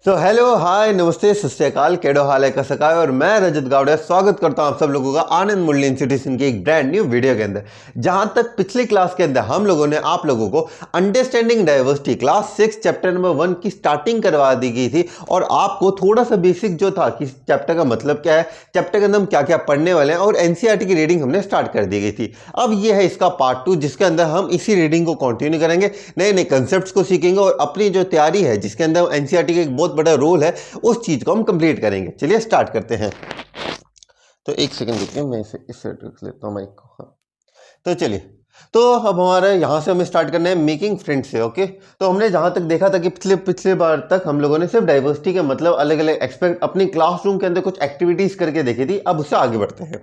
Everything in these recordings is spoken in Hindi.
तो हेलो हाय नमस्ते सत श्री अकाल केडो हाल है कसका है और मैं रजत गावड़े स्वागत करता हूं आप सब लोगों का आनंद मुरली इंस्टीट्यूशन की एक ब्रांड न्यू वीडियो के अंदर। जहां तक पिछली क्लास के अंदर हम लोगों ने आप लोगों को understanding diversity class 6 chapter number 1 की स्टार्टिंग करवा दी गई थी और आपको थोड़ा सा बेसिक जो था कि चैप्टर का मतलब क्या है, चैप्टर के अंदर हम क्या क्या पढ़ने वाले हैं और एनसीईआरटी की रीडिंग हमने स्टार्ट कर दी गई थी। अब ये है इसका पार्ट 2 जिसके अंदर हम इसी रीडिंग को कंटिन्यू करेंगे, नए नए कंसेप्ट को सीखेंगे और अपनी जो तैयारी है जिसके अंदर एनसीईआरटी का एक बहुत बड़ा रोल है उस चीज को हम कंप्लीट करेंगे। चलिए स्टार्ट करते हैं। तो एक सेकंड रुकिए, मैं इसे इससे रख लेता हूं माइक को। हाँ। तो चलिए, तो अब हमारे यहाँ से हमें स्टार्ट करना है मेकिंग फ्रेंड्स से। ओके, तो हमने जहाँ तक देखा था कि पिछले बार तक हम लोगों ने सिर्फ डाइवर्सिटी के मतलब अलग अलग एक्सपेक्ट अपनी क्लासरूम के अंदर कुछ एक्टिविटीज करके देखी थी। अब उससे आगे बढ़ते हैं।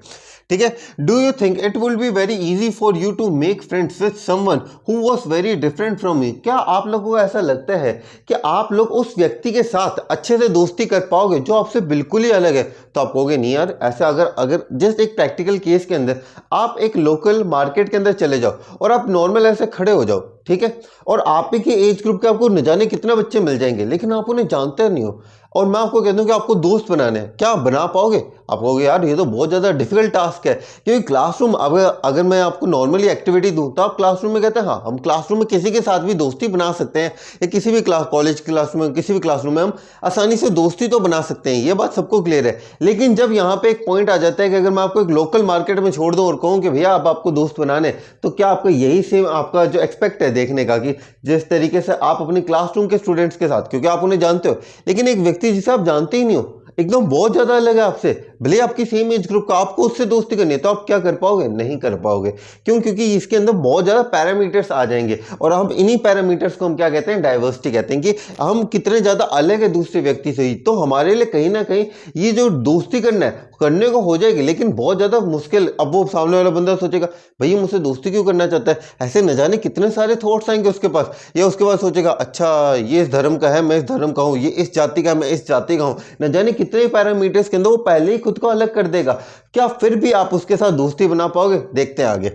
ठीक है, do you think it will be very easy for you to make friends with someone who was very different from you? क्या आप लोगों को ऐसा लगता है कि आप लोग उस व्यक्ति के साथ अच्छे से दोस्ती कर पाओगे जो आपसे बिल्कुल ही अलग है? तो आप कहोगे नहीं यार, ऐसा अगर जस्ट एक प्रैक्टिकल केस के अंदर आप एक लोकल मार्केट के अंदर चले जाओ और आप नॉर्मल ऐसे खड़े हो जाओ, ठीक है, और आप ही के एज ग्रुप के आपको न जाने कितने बच्चे मिल जाएंगे लेकिन आप उन्हें जानते नहीं हो और मैं आपको कहता हूं कि आपको दोस्त बनाने हैं, क्या बना पाओगे? आप कहोगे यार ये तो बहुत ज़्यादा डिफिकल्ट टास्क है, क्योंकि क्लासरूम अगर मैं आपको नॉर्मली एक्टिविटी दूं तो आप क्लासरूम में कहते हैं हाँ हम क्लासरूम में किसी के साथ भी दोस्ती बना सकते हैं या किसी भी कॉलेज क्लासरूम में किसी भी क्लासरूम में हम आसानी से दोस्ती तो बना सकते हैं, ये बात सबको क्लियर है। लेकिन जब यहाँ पे एक पॉइंट आ जाता है कि अगर मैं आपको एक लोकल मार्केट में छोड़ दूं और कहूँ कि भैया अब आपको दोस्त बनाने, तो क्या आपको यही सेम आपका जो एक्सपेक्ट है देखने का कि जिस तरीके से आप अपनी क्लासरूम के स्टूडेंट्स के साथ, क्योंकि आप उन्हें जानते हो, लेकिन एक व्यक्ति जिसे आप जानते ही नहीं हो एकदम बहुत ज्यादा अलग है आपसे, भले आपकी सेम एज ग्रुप का, आपको उससे दोस्ती करनी है तो आप क्या कर पाओगे? नहीं कर पाओगे। क्यों? क्योंकि इसके अंदर बहुत ज्यादा पैरामीटर्स आ जाएंगे और हम इन्हीं पैरामीटर्स को हम क्या कहते हैं? डाइवर्सिटी कहते हैं कि हम कितने ज्यादा अलग है दूसरे व्यक्ति से ही। तो हमारे लिए कहीं ना कहीं ये जो दोस्ती करना है करने को हो जाएगी लेकिन बहुत ज्यादा मुश्किल। अब वो सामने वाला बंदा सोचेगा भैया मुझसे दोस्ती क्यों करना चाहता है, ऐसे न जाने कितने सारे थॉट्स आएंगे उसके पास, या उसके पास सोचेगा अच्छा ये इस धर्म का है मैं इस धर्म का हूँ, ये इस जाति का है मैं इस जाति का हूँ, न जाने कितने पैरामीटर्स के अंदर वो पहले ही खुद को अलग कर देगा। क्या फिर भी आप उसके साथ दोस्ती बना पाओगे? देखते हैं आगे।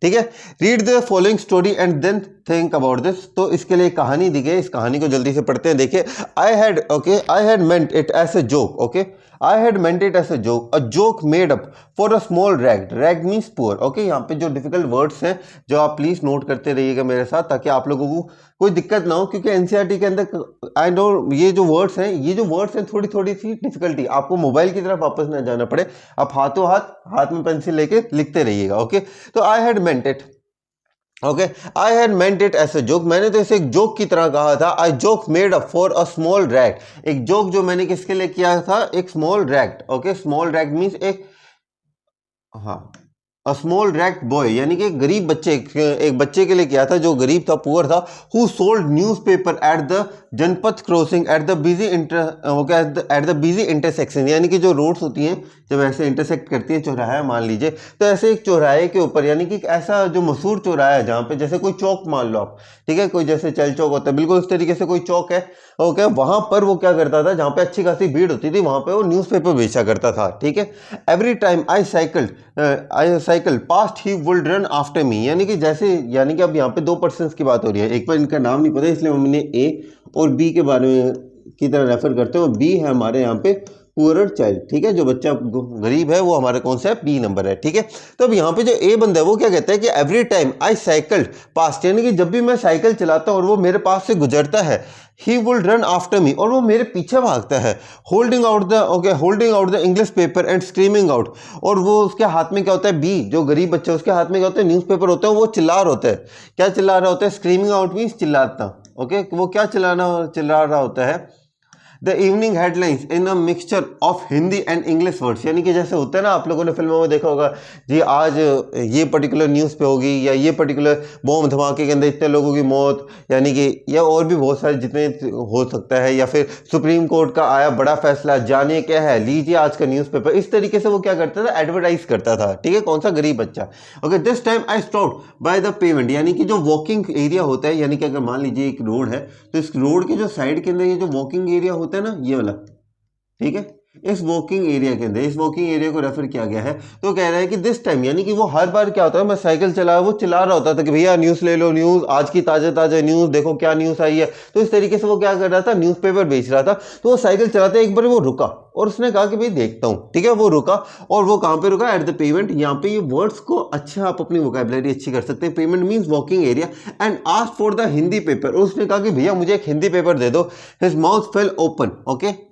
ठीक है, read the following story and then think about this. तो इसके लिए कहानी दी गई, इस कहानी को जल्दी से पढ़ते हैं। देखिए, I had meant it as a joke. Okay, I had meant it as a joke made up for a small rag means poor. Okay, यहाँ पे जो डिफिकल्ट वर्ड्स हैं जो आप प्लीज नोट करते रहिएगा मेरे साथ ताकि आप लोगों को कोई दिक्कत ना हो, क्योंकि एनसीईआरटी के अंदर आई नो ये जो वर्ड्स हैं थोड़ी थोड़ी सी डिफिकल्टी, आपको मोबाइल की तरफ वापस ना जाना पड़े, आप हाथ में पेंसिल लेके लिखते रहिएगा। ओके, तो I had meant it. Okay, I had meant it as a joke, मैंने तो इसे एक जोक की तरह कहा था। I joke made up for a small rag, एक जोक जो मैंने किसके लिए किया था? एक small rag. Okay, small rag means एक, हाँ, अ स्मॉल रैक बॉय यानी कि गरीब बच्चे, एक बच्चे के लिए किया था जो गरीब था, पुअर था, who sold newspaper at the Janpath crossing at the busy intersection, यानी कि जो रोड्स होती हैं जब ऐसे इंटरसेक्ट करती है, चौराहा मान लीजिए, तो ऐसे एक चौराहे के ऊपर, यानी कि ऐसा जो मशहूर चौराहा है जहाँ पे जैसे कोई चौक मान लो आप, ठीक है, कोई जैसे चल चौक होता है बिल्कुल उस तरीके से कोई चौक है। ओके, वहां पर वो क्या करता था, जहाँ पे अच्छी खासी भीड़ होती थी वहां पे वो न्यूज़पेपर बेचा करता था। ठीक है, every time I cycle past he would run after me, यानी कि जैसे, यानी कि अब यहाँ पे दो पर्सन की बात हो रही है, एक पर इनका नाम नहीं पता इसलिए हमने ए और बी के बारे में की तरह रेफर करते हैं, बी है हमारे यहाँ पे पुअरर चाइल्ड। ठीक है, जो बच्चा गरीब है वो हमारे कौन सा है? बी नंबर है। ठीक है, तो अब यहाँ पे जो ए बंदा है वो क्या कहता है कि every time I cycle past, यानी कि जब भी मैं साइकिल चलाता हूँ और वो मेरे पास से गुजरता है, he will run after me, और वो मेरे पीछे भागता है, holding out the English paper and screaming out, और वो उसके हाथ में क्या होता है? बी जो गरीब बच्चा उसके हाथ में क्या होता है? न्यूज़पेपर होता है, वो चिल्ला रहा होता है। क्या चिल्ला रहा होता है? स्क्रीमिंग आउट मीन्स चिल्लाता। ओके, वो क्या चिल्ला रहा होता है? The evening headlines in a mixture of Hindi and English words, यानी कि जैसे होता है ना, आप लोगों ने फिल्मों में देखा होगा जी आज ये पर्टिकुलर न्यूज़ पे होगी, या ये पर्टिकुलर बॉम्ब धमाके के अंदर इतने लोगों की मौत, यानी कि, या और भी बहुत सारे जितने हो सकता है, या फिर सुप्रीम कोर्ट का आया बड़ा फैसला, जानिए क्या है, लीजिए आज का न्यूज़पेपर, इस तरीके से वो क्या करता था? एडवर्टाइज करता था। ठीक है, कौन सा? गरीब बच्चा। Okay, this time I stop by the payment, यानी कि जो वॉकिंग एरिया होता है, यानी कि अगर मान लीजिए एक रोड है तो इस रोड के जो साइड के अंदर ये जो वॉकिंग एरिया होता है ना, ये वाला, ठीक है, इस वॉकिंग एरिया के अंदर, इस वॉकिंग एरिया को रेफर किया गया है। तो कह रहा है कि दिस टाइम, यानी कि वो हर बार क्या होता है, मैं साइकिल चला, वो चिल्ला रहा होता था कि भैया न्यूज़ ले लो, न्यूज़ आज की ताज़ा ताज़ा न्यूज़ देखो क्या न्यूज़ आई है। तो इस तरीके से वो क्या कर रहा था, न्यूज़पेपर बेच रहा था। तो वो साइकिल चलाते एक बार वो रुका और उसने कहा कि भाई देखता हूँ, ठीक है। वो रुका और वो कहाँ पे रुका, एट द पेमेंट। यहाँ पे ये वर्ड्स को अच्छा आप अपनी वोकैबुलरी अच्छी कर सकते हैं। Payment means walking area and asked for the Hindi paper. और उसने कहा कि भैया मुझे एक हिंदी पेपर दे दो। His mouth fell open, okay.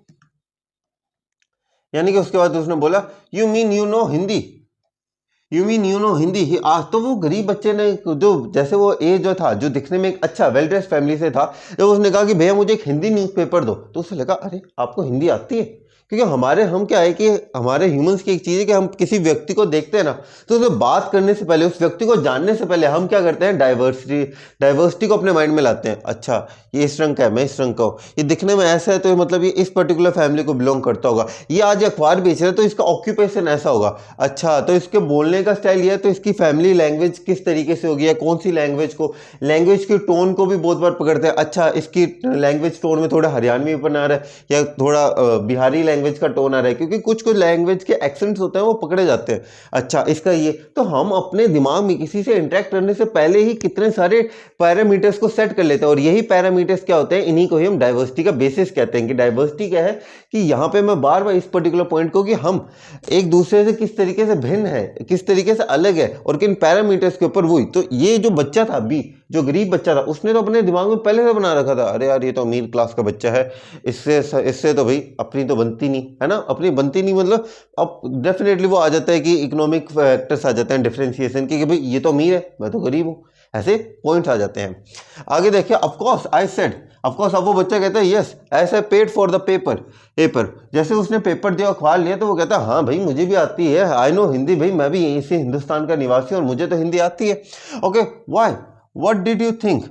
यानी कि उसके बाद उसने बोला you mean you know Hindi, you mean you know Hindi ही। आज तो वो गरीब बच्चे ने, जो जैसे वो एज जो था, जो दिखने में एक अच्छा वेल ड्रेस फैमिली से था, जब उसने कहा कि भैया मुझे एक हिंदी न्यूज़पेपर दो, तो उसे लगा अरे आपको हिंदी आती है। क्योंकि हम क्या है कि हमारे ह्यूमंस की एक चीज़ है कि हम किसी व्यक्ति को देखते हैं ना, तो उससे बात करने से पहले, उस व्यक्ति को जानने से पहले हम क्या करते हैं, डाइवर्सिटी को अपने माइंड में लाते हैं। अच्छा ये इस रंग का है, मैं इस रंग का हूँ, ये दिखने में ऐसा है तो मतलब ये इस पर्टिकुलर फैमिली को बिलोंग करता होगा, ये आज अखबार बेच रहा है तो इसका ऑक्यूपेशन ऐसा होगा। अच्छा तो इसके बोलने का स्टाइल ये है तो इसकी फैमिली लैंग्वेज किस तरीके से होगी, या कौन सी लैंग्वेज की टोन को भी बहुत बार पकड़ते हैं। अच्छा इसकी लैंग्वेज टोन में थोड़ा हरियाणवीपन आ रहा है या थोड़ा बिहारी लैंग्वेज का टोन आ रहा है, क्योंकि कुछ कुछ लैंग्वेज के एक्सेंट्स होते हैं वो पकड़े जाते हैं। अच्छा इसका ये, तो हम अपने दिमाग में किसी से इंटरेक्ट करने से पहले ही कितने सारे पैरामीटर्स को सेट कर लेते हैं। और यही पैरामीटर्स क्या होते हैं, इन्हीं को ही हम डाइवर्सिटी का बेसिस कहते हैं। कि डाइवर्सिटी क्या है, कि यहाँ पे मैं बार बार इस पर्टिकुलर पॉइंट को, कि हम एक दूसरे से किस तरीके से भिन्न है, किस तरीके से अलग है, और किन पैरामीटर्स के ऊपर। वही तो ये जो बच्चा था बी, जो गरीब बच्चा था, उसने तो अपने दिमाग में पहले से बना रखा था, अरे यार ये तो अमीर क्लास का बच्चा है, इससे तो भाई अपनी तो बनती नहीं है ना, अपनी बनती नहीं मतलब अब डेफिनेटली वो आ जाता है कि इकोनॉमिक फैक्टर्स आ जाते हैं डिफरेंशिएशन की, कि भाई ये तो अमीर है मैं तो गरीब हूँ, ऐसे पॉइंट्स आ जाते हैं। आगे देखिए, ऑफकोर्स आई सेड, ऑफकोर्स। अब वो बच्चा कहता है यस ऐसे पेड फॉर द पेपर। जैसे उसने पेपर दिया, अखबार लिया, तो वो कहता है हाँ भाई मुझे भी आती है, आई नो हिंदी, भाई मैं भी यहीं से हिंदुस्तान का निवासी हूँ और मुझे तो हिंदी आती है। Okay why, what did you think.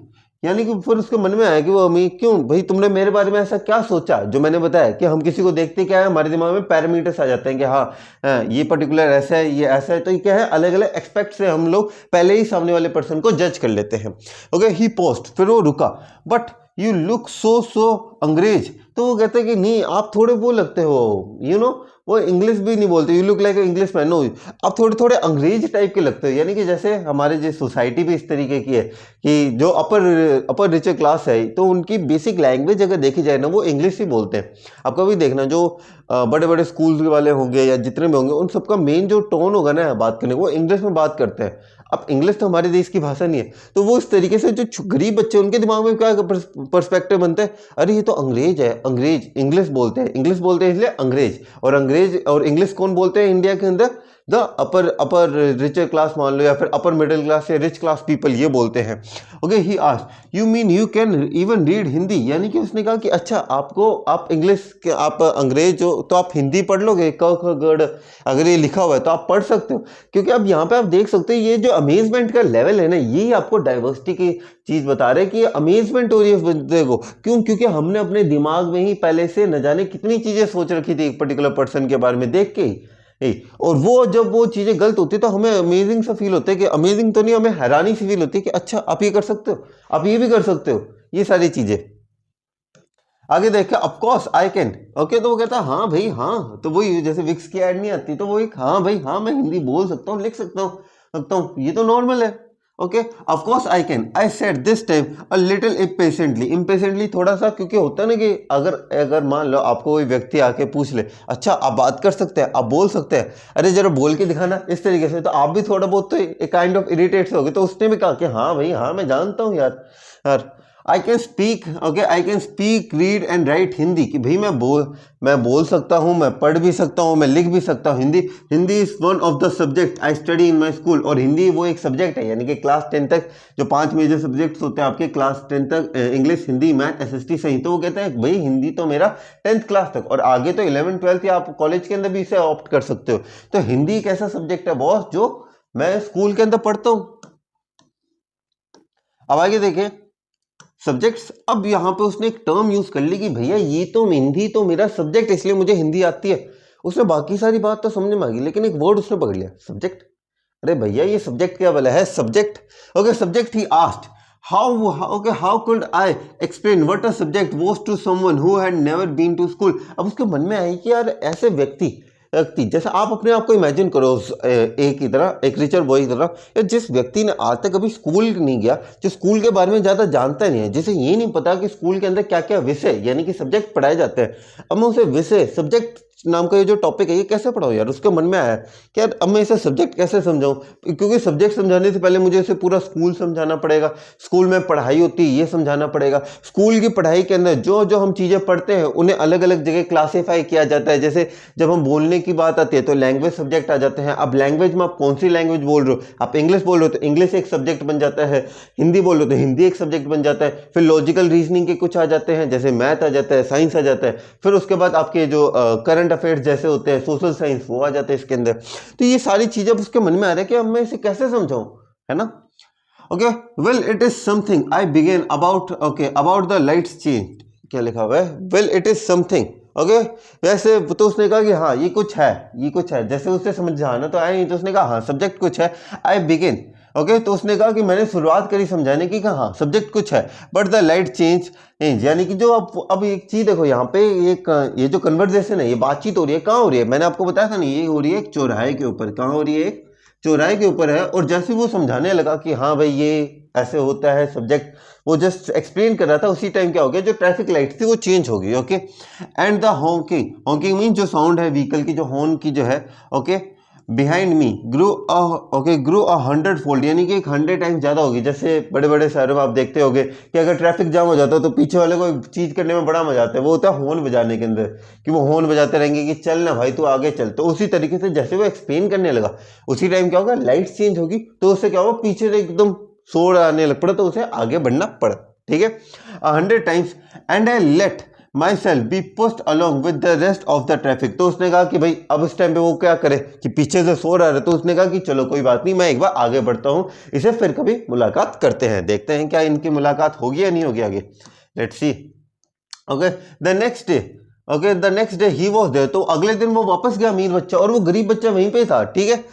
यानी कि फिर उसके मन में आया कि वो अमीर क्यों, भाई तुमने मेरे बारे में ऐसा क्या सोचा, जो मैंने बताया कि हम किसी को देखते क्या है, हमारे दिमाग में पैरामीटर्स आ जाते हैं कि हाँ ये पर्टिकुलर ऐसा है, ये ऐसा है। तो ये क्या है, अलग अलग एक्सपेक्ट से हम लोग पहले ही सामने वाले पर्सन को जज कर लेते हैं। ओके ही पोस्ट, फिर वो रुका, बट यू लुक सो अंग्रेज। तो वो कहते हैं कि नहीं आप थोड़े वो लगते हो, यू नो, वो इंग्लिश भी नहीं बोलते, you look like English man, no आप थोड़े थोड़े अंग्रेज टाइप के लगते हो। यानी कि जैसे हमारे जो सोसाइटी भी इस तरीके की है कि जो अपर रिचर क्लास है, तो उनकी बेसिक लैंग्वेज अगर देखी जाए ना, वो इंग्लिश ही बोलते हैं। आप कभी देखना जो बड़े बड़े स्कूल वाले होंगे या जितने भी होंगे, उन सबका मेन जो टोन होगा ना बात करने, वो इंग्लिश में बात करते हैं। अब इंग्लिश तो हमारे देश की भाषा नहीं है, तो वो इस तरीके से जो गरीब बच्चे, उनके दिमाग में क्या पर्सपेक्टिव बनता है, अरे ये तो अंग्रेज है, अंग्रेज इंग्लिश बोलते हैं इसलिए अंग्रेज। और अंग्रेज और इंग्लिश कौन बोलते हैं इंडिया के अंदर, द अपर रिचर क्लास मान लो, या फिर अपर मिडिल क्लास या रिच क्लास पीपल, ये बोलते हैं। Okay he asked you mean you can even read Hindi. यानी कि उसने कहा कि अच्छा आप इंग्लिश के, आप अंग्रेज हो तो आप हिंदी पढ़ लोगे, क ख गढ़ अगर ये लिखा हुआ है तो आप पढ़ सकते हो। क्योंकि अब यहाँ पे आप देख सकते हो ये जो अमेजमेंट का लेवल है ना, यही आपको डाइवर्सिटी की चीज बता रहे हैं कि अमेजमेंट हो रही है उस बंदे को। क्यों, क्योंकि हमने अपने दिमाग में ही पहले से न जाने कितनी चीजें सोच रखी थी एक पर्टिकुलर पर्सन के बारे में देख के ही। और वो जब वो चीजें गलत होती है तो हमें अमेजिंग सा फील होता है, कि अमेजिंग तो नहीं, हमें हैरानी सी फील होती है कि अच्छा आप ये कर सकते हो, आप ये भी कर सकते हो, ये सारी चीजें। आगे देखिए, of course I can. Okay तो वो कहता है हाँ भाई हाँ, तो वही जैसे विक्स की ऐड नहीं आती, तो वो एक हाँ भाई हाँ मैं हिंदी बोल सकता हूँ, लिख सकता हूँ, ये तो नॉर्मल है। Okay of course I can, I said this time a little impatiently थोड़ा सा, क्योंकि होता है ना कि अगर मान लो आपको कोई व्यक्ति आके पूछ ले, अच्छा आप बात कर सकते हैं, आप बोल सकते हैं, अरे जरा बोल के दिखाना इस तरीके से, तो आप भी थोड़ा बहुत तो एक काइंड ऑफ इरिटेट हो गए। तो उसने भी कहा कि हाँ भाई हाँ मैं जानता हूँ यार I can speak, okay I can speak read and right Hindi, कि भाई मैं बोल सकता हूँ, मैं पढ़ भी सकता हूँ, मैं लिख भी सकता हूँ Hindi. Hindi is one of the subject I study in my school. और हिंदी वो एक सब्जेक्ट है, यानी कि क्लास 10 तक जो 5 मेजर सब्जेक्ट्स होते हैं आपके क्लास 10 तक, इंग्लिश, हिंदी, मैथ, SST सही। तो वो कहते हैं भाई हिंदी तो मेरा 10th क्लास तक, और आगे तो 11th 12th या आप कॉलेज के अंदर भी इसे ऑप्ट कर सकते हो। तो हिंदी एक ऐसा सब्जेक्ट है बॉस जो मैं स्कूल के अंदर पढ़ता हूँ। अब आगे देखें सब्जेक्ट्स। अब यहाँ पे उसने एक टर्म यूज कर ली कि भैया ये तो हिंदी तो मेरा सब्जेक्ट, इसलिए मुझे हिंदी आती है। उसने बाकी सारी बात तो समझ में आ गई, लेकिन एक वर्ड उसने पकड़ लिया, सब्जेक्ट। अरे भैया ये सब्जेक्ट क्या वाला है, subject. Okay subject he asked How could I explain what a subject was to someone who had never been to school? अब उसके मन में आई कि यार ऐसे व्यक्ति जैसे आप अपने आप को इमेजिन करो एक की तरह, एक रिचर बॉय की तरह, या जिस व्यक्ति ने आज तक कभी स्कूल नहीं गया, जो स्कूल के बारे में ज़्यादा जानता नहीं है, जिसे ये नहीं पता कि स्कूल के अंदर क्या क्या विषय यानी कि सब्जेक्ट पढ़ाए जाते हैं। अब मैं उसे विषय सब्जेक्ट नाम का ये जो टॉपिक है ये कैसे पढ़ाऊँ यार, उसके मन में आया कि यार अब मैं इसे सब्जेक्ट कैसे समझाऊँ, क्योंकि सब्जेक्ट समझाने से पहले मुझे इसे पूरा स्कूल समझाना पड़ेगा, स्कूल में पढ़ाई होती है ये समझाना पड़ेगा, स्कूल की पढ़ाई के अंदर जो जो हम चीज़ें पढ़ते हैं उन्हें अलग अलग जगह क्लासीफाई किया जाता है। जैसे जब हम बोलने की बात आती है तो लैंग्वेज सब्जेक्ट आ जाते हैं। अब लैंग्वेज में आप कौन सी लैंग्वेज बोल रहे हो, आप इंग्लिश बोल रहे हो तो इंग्लिश एक सब्जेक्ट बन जाता है, हिंदी बोल रहे हो तो हिंदी एक सब्जेक्ट बन जाता है, फिर लॉजिकल रीजनिंग के कुछ आ जाते हैं, जैसे मैथ आ जाता है, साइंस आ जाता है, फिर उसके बाद आपके जो करंट अफेयर्स जैसे होते हैं, सोशल साइंस, वो आ जाते हैं इसके अंदर। तो ये सारी चीजें अब उसके मन में आ रहा है कि अब मैं इसे कैसे समझाऊं, है ना। Okay, well it is something I began about the lights change, क्या लिखा हुआ है, well it is something. Okay, वैसे तो उसने कहा कि हाँ ये कुछ है, जैसे उसे समझाना तो आया नहीं, तो उसने कहा हाँ सब्जेक्ट कुछ है, आई बिगेन। ओके, तो उसने कहा कि मैंने शुरुआत करी समझाने की, हाँ सब्जेक्ट कुछ है, बट द लाइट चेंज, यानी कि जो अब एक चीज देखो यहाँ पे, ये जो कन्वर्सेशन है, ये बातचीत हो रही है, कहाँ हो रही है, मैंने आपको बताया था नहीं, ये हो रही है एक चौराहे के ऊपर। कहाँ हो रही है, एक चौराहे के ऊपर है। और जैसे वो समझाने लगा कि हाँ भाई ये ऐसे होता है सब्जेक्ट, वो जस्ट एक्सप्लेन कर रहा था, उसी टाइम क्या हो गया, जो ट्रैफिक लाइट थी वो चेंज हो गई। Okay, and the Hawking mean जो साउंड है व्हीकल की, जो हॉर्न की जो है, ओके, बिहाइंड मी ग्रू 100 फोल्ड, यानी कि 100 टाइम्स ज़्यादा होगी। जैसे बड़े बड़े शहरों में आप देखते होगे कि अगर ट्रैफिक जाम हो जाता है तो पीछे वाले को चीज़ करने में बड़ा मजा आता है, वो होता है हॉर्न बजाने के अंदर, कि वो हॉर्न बजाते रहेंगे कि चल ना भाई तू आगे चल। तो उसी तरीके से जैसे वो एक्सप्लेन करने लगा, उसी टाइम क्या होगा, लाइट चेंज होगी, तो उससे क्या होगा, पीछे से एकदम शोर आने लग पड़ा, तो उसे आगे बढ़ना पड़ा। ठीक है, 100 times, and I let my self be pushed along with the rest of the traffic. तो उसने कहा कि भाई अब इस टाइम पे वो क्या करे कि पीछे से शोर आ रहा है, तो उसने कहा कि चलो कोई बात नहीं, मैं एक बार आगे बढ़ता हूँ, इसे फिर कभी मुलाकात करते हैं, देखते हैं क्या इनकी मुलाकात होगी या नहीं होगी आगे, let's see. Okay, the next day he was there. तो अगले दिन वो वापस गया अमीर बच्चा, और वो गरीब बच्चा वहीं पे था। ठीक है,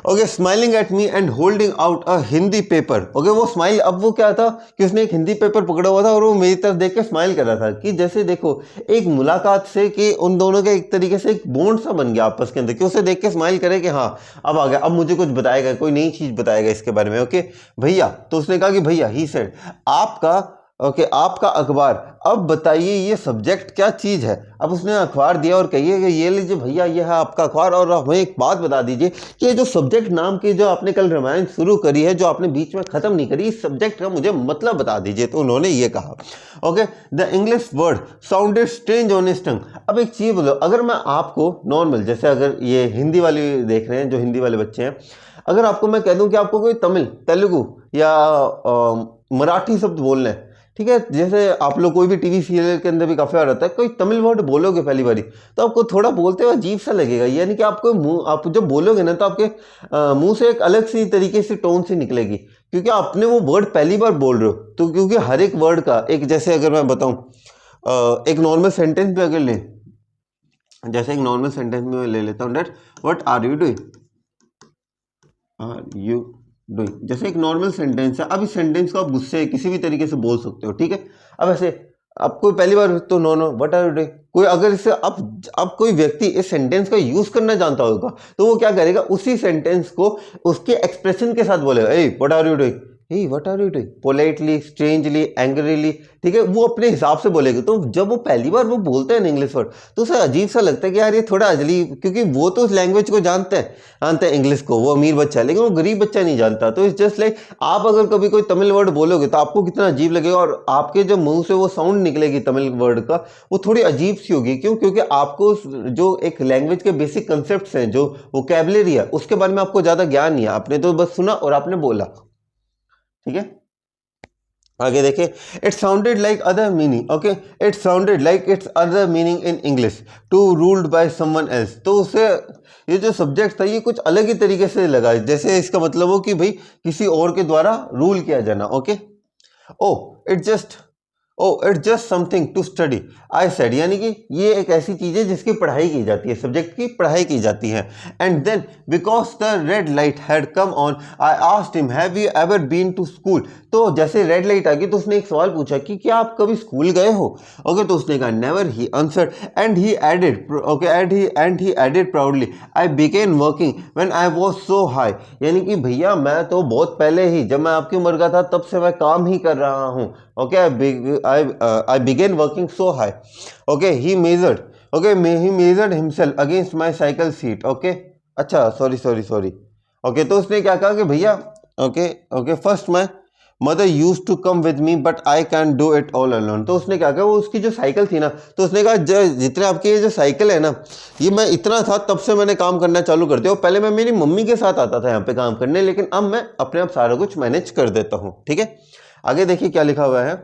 okay, smiling at me and holding out a Hindi paper. Okay, वो स्माइल, अब वो क्या था कि उसने एक हिंदी पेपर पकड़ा हुआ था और वो मेरी तरफ देख के स्माइल कर रहा था, कि जैसे देखो एक मुलाकात से कि उन दोनों के एक तरीके से एक बॉन्ड सा बन गया आपस के अंदर, कि उसे देख के स्माइल करे कि हाँ अब आ गया, अब मुझे कुछ बताएगा, कोई नई चीज बताएगा इसके बारे में। ओके भैया, तो उसने कहा कि भैया, ही सेड, आपका अखबार, अब बताइए ये सब्जेक्ट क्या चीज़ है। अब उसने अखबार दिया और कहिए कि ये लीजिए भैया, ये है आपका अखबार, और हमें एक बात बता दीजिए कि ये जो सब्जेक्ट नाम की जो आपने कल रामायण शुरू करी है, जो आपने बीच में ख़त्म नहीं करी, इस सब्जेक्ट का मुझे मतलब बता दीजिए। तो उन्होंने ये कहा, okay, the English word sounded strange on his टंग। अब एक चीज़ बोलो, अगर मैं आपको नॉर्मल, जैसे अगर ये हिंदी वाली देख रहे हैं, जो हिंदी वाले बच्चे हैं, अगर आपको मैं कह दूं कि आपको कोई तमिल, तेलुगु या मराठी शब्द बोलना है, ठीक है, जैसे आप लोग कोई भी टीवी सीरियल के अंदर भी काफी बार रहता है, कोई तमिल वर्ड बोलोगे पहली बारी, तो आपको थोड़ा बोलते हुए अजीब सा लगेगा, यानी कि आपको मुंह, आप जब बोलोगे ना, तो आपके मुंह से एक अलग सी तरीके से टोन से निकलेगी, क्योंकि आपने वो वर्ड पहली बार बोल रहे हो। तो क्योंकि हर एक वर्ड का एक, जैसे अगर मैं बताऊं एक नॉर्मल सेंटेंस भी अगर लें, जैसे एक नॉर्मल सेंटेंस में मैं ले लेता हूँ, that what are you doing, जैसे एक नॉर्मल सेंटेंस है। अब इस सेंटेंस को आप गुस्से किसी भी तरीके से बोल सकते हो, ठीक है। अब ऐसे आप कोई पहली बार तो no what are you doing, कोई अगर इसे अब कोई व्यक्ति इस सेंटेंस का यूज करना जानता होगा, तो वो क्या करेगा, उसी सेंटेंस को उसके एक्सप्रेशन के साथ बोलेगा, ए what are you doing, hey what are you doing, politely, strangely, angrily, ठीक है, वो अपने हिसाब से बोलेगा। तो जब वो पहली बार वो बोलते हैं इंग्लिश वर्ड, तो उसे अजीब सा लगता है कि यार ये थोड़ा अजली, क्योंकि वो तो उस लैंग्वेज को जानते हैं इंग्लिश को, वो अमीर बच्चा है, लेकिन वो गरीब बच्चा नहीं जानता। तो इट्स जस्ट लाइक, आप अगर कभी कोई तमिल वर्ड बोलोगे तो आपको कितना अजीब लगेगा, और आपके जब मुंह से वो साउंड निकलेगी तमिल वर्ड का, वो थोड़ी अजीब सी होगी। क्यों? क्योंकि आपको जो एक लैंग्वेज के बेसिक कंसेप्ट हैं, जो वोकैबुलरी है, उसके बारे में आपको ज्यादा ज्ञान नहीं है, आपने तो बस सुना और आपने बोला। ठीक है, आगे देखिए, it sounded like other meaning, okay, it sounded like it's other meaning in English to ruled by someone else. तो उसे ये जो सब्जेक्ट था ये कुछ अलग ही तरीके से लगा, जैसे इसका मतलब हो कि भाई किसी और के द्वारा रूल किया जाना। Okay, oh it just oh it's just something to study I said, यानी कि ये एक ऐसी चीज़ है जिसकी पढ़ाई की जाती है, सब्जेक्ट की पढ़ाई की जाती है। And then because the red light had come on I asked him have you ever been to school. तो जैसे रेड लाइट आ गई तो उसने एक सवाल पूछा कि क्या आप कभी स्कूल गए हो। ओके, तो उसने कहा never, he answered and he added, okay and he added proudly I began working when I was so high, यानी कि भैया मैं तो बहुत पहले ही, जब मैं आपकी उम्र का था तब से मैं काम ही कर रहा हूँ। Okay, I began working so high. Okay, he measured himself against my cycle seat. Okay, अच्छा सॉरी। ओके, तो उसने क्या कहा कि भैया okay first my mother use to come with me but I can do it all alone. तो उसने क्या कहा, वो उसकी जो साइकिल थी ना, तो उसने कहा जितने आपकी ये जो साइकिल है ना, ये मैं इतना था तब से मैंने काम करना चालू कर दिया। पहले मैं मेरी मम्मी के साथ आता था यहाँ पे काम करने, लेकिन अब मैं अपने आप सारा कुछ मैनेज कर देता हूँ। ठीक है, आगे देखिए क्या लिखा हुआ है।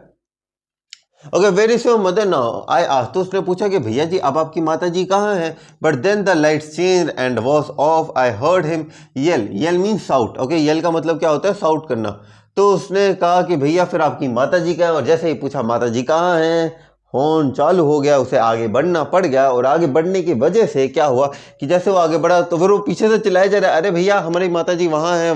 Okay, where is your mother now I asked. तो उसने पूछा कि भैया जी अब आपकी माता जी कहाँ हैं। But then the lights change and was off I heard him yell mean shout. Okay, yell का मतलब क्या होता है, साउट करना। तो उसने कहा कि भैया फिर आपकी माता जी का है, और जैसे ही पूछा माता जी कहाँ हैं, हॉर्न चालू हो गया, उसे आगे बढ़ना पड़ गया। और आगे बढ़ने की वजह से क्या हुआ कि जैसे वो आगे बढ़ा तो फिर वो पीछे से चिल्लाया जा रहा है, अरे भैया हमारी माता जी वहाँ है।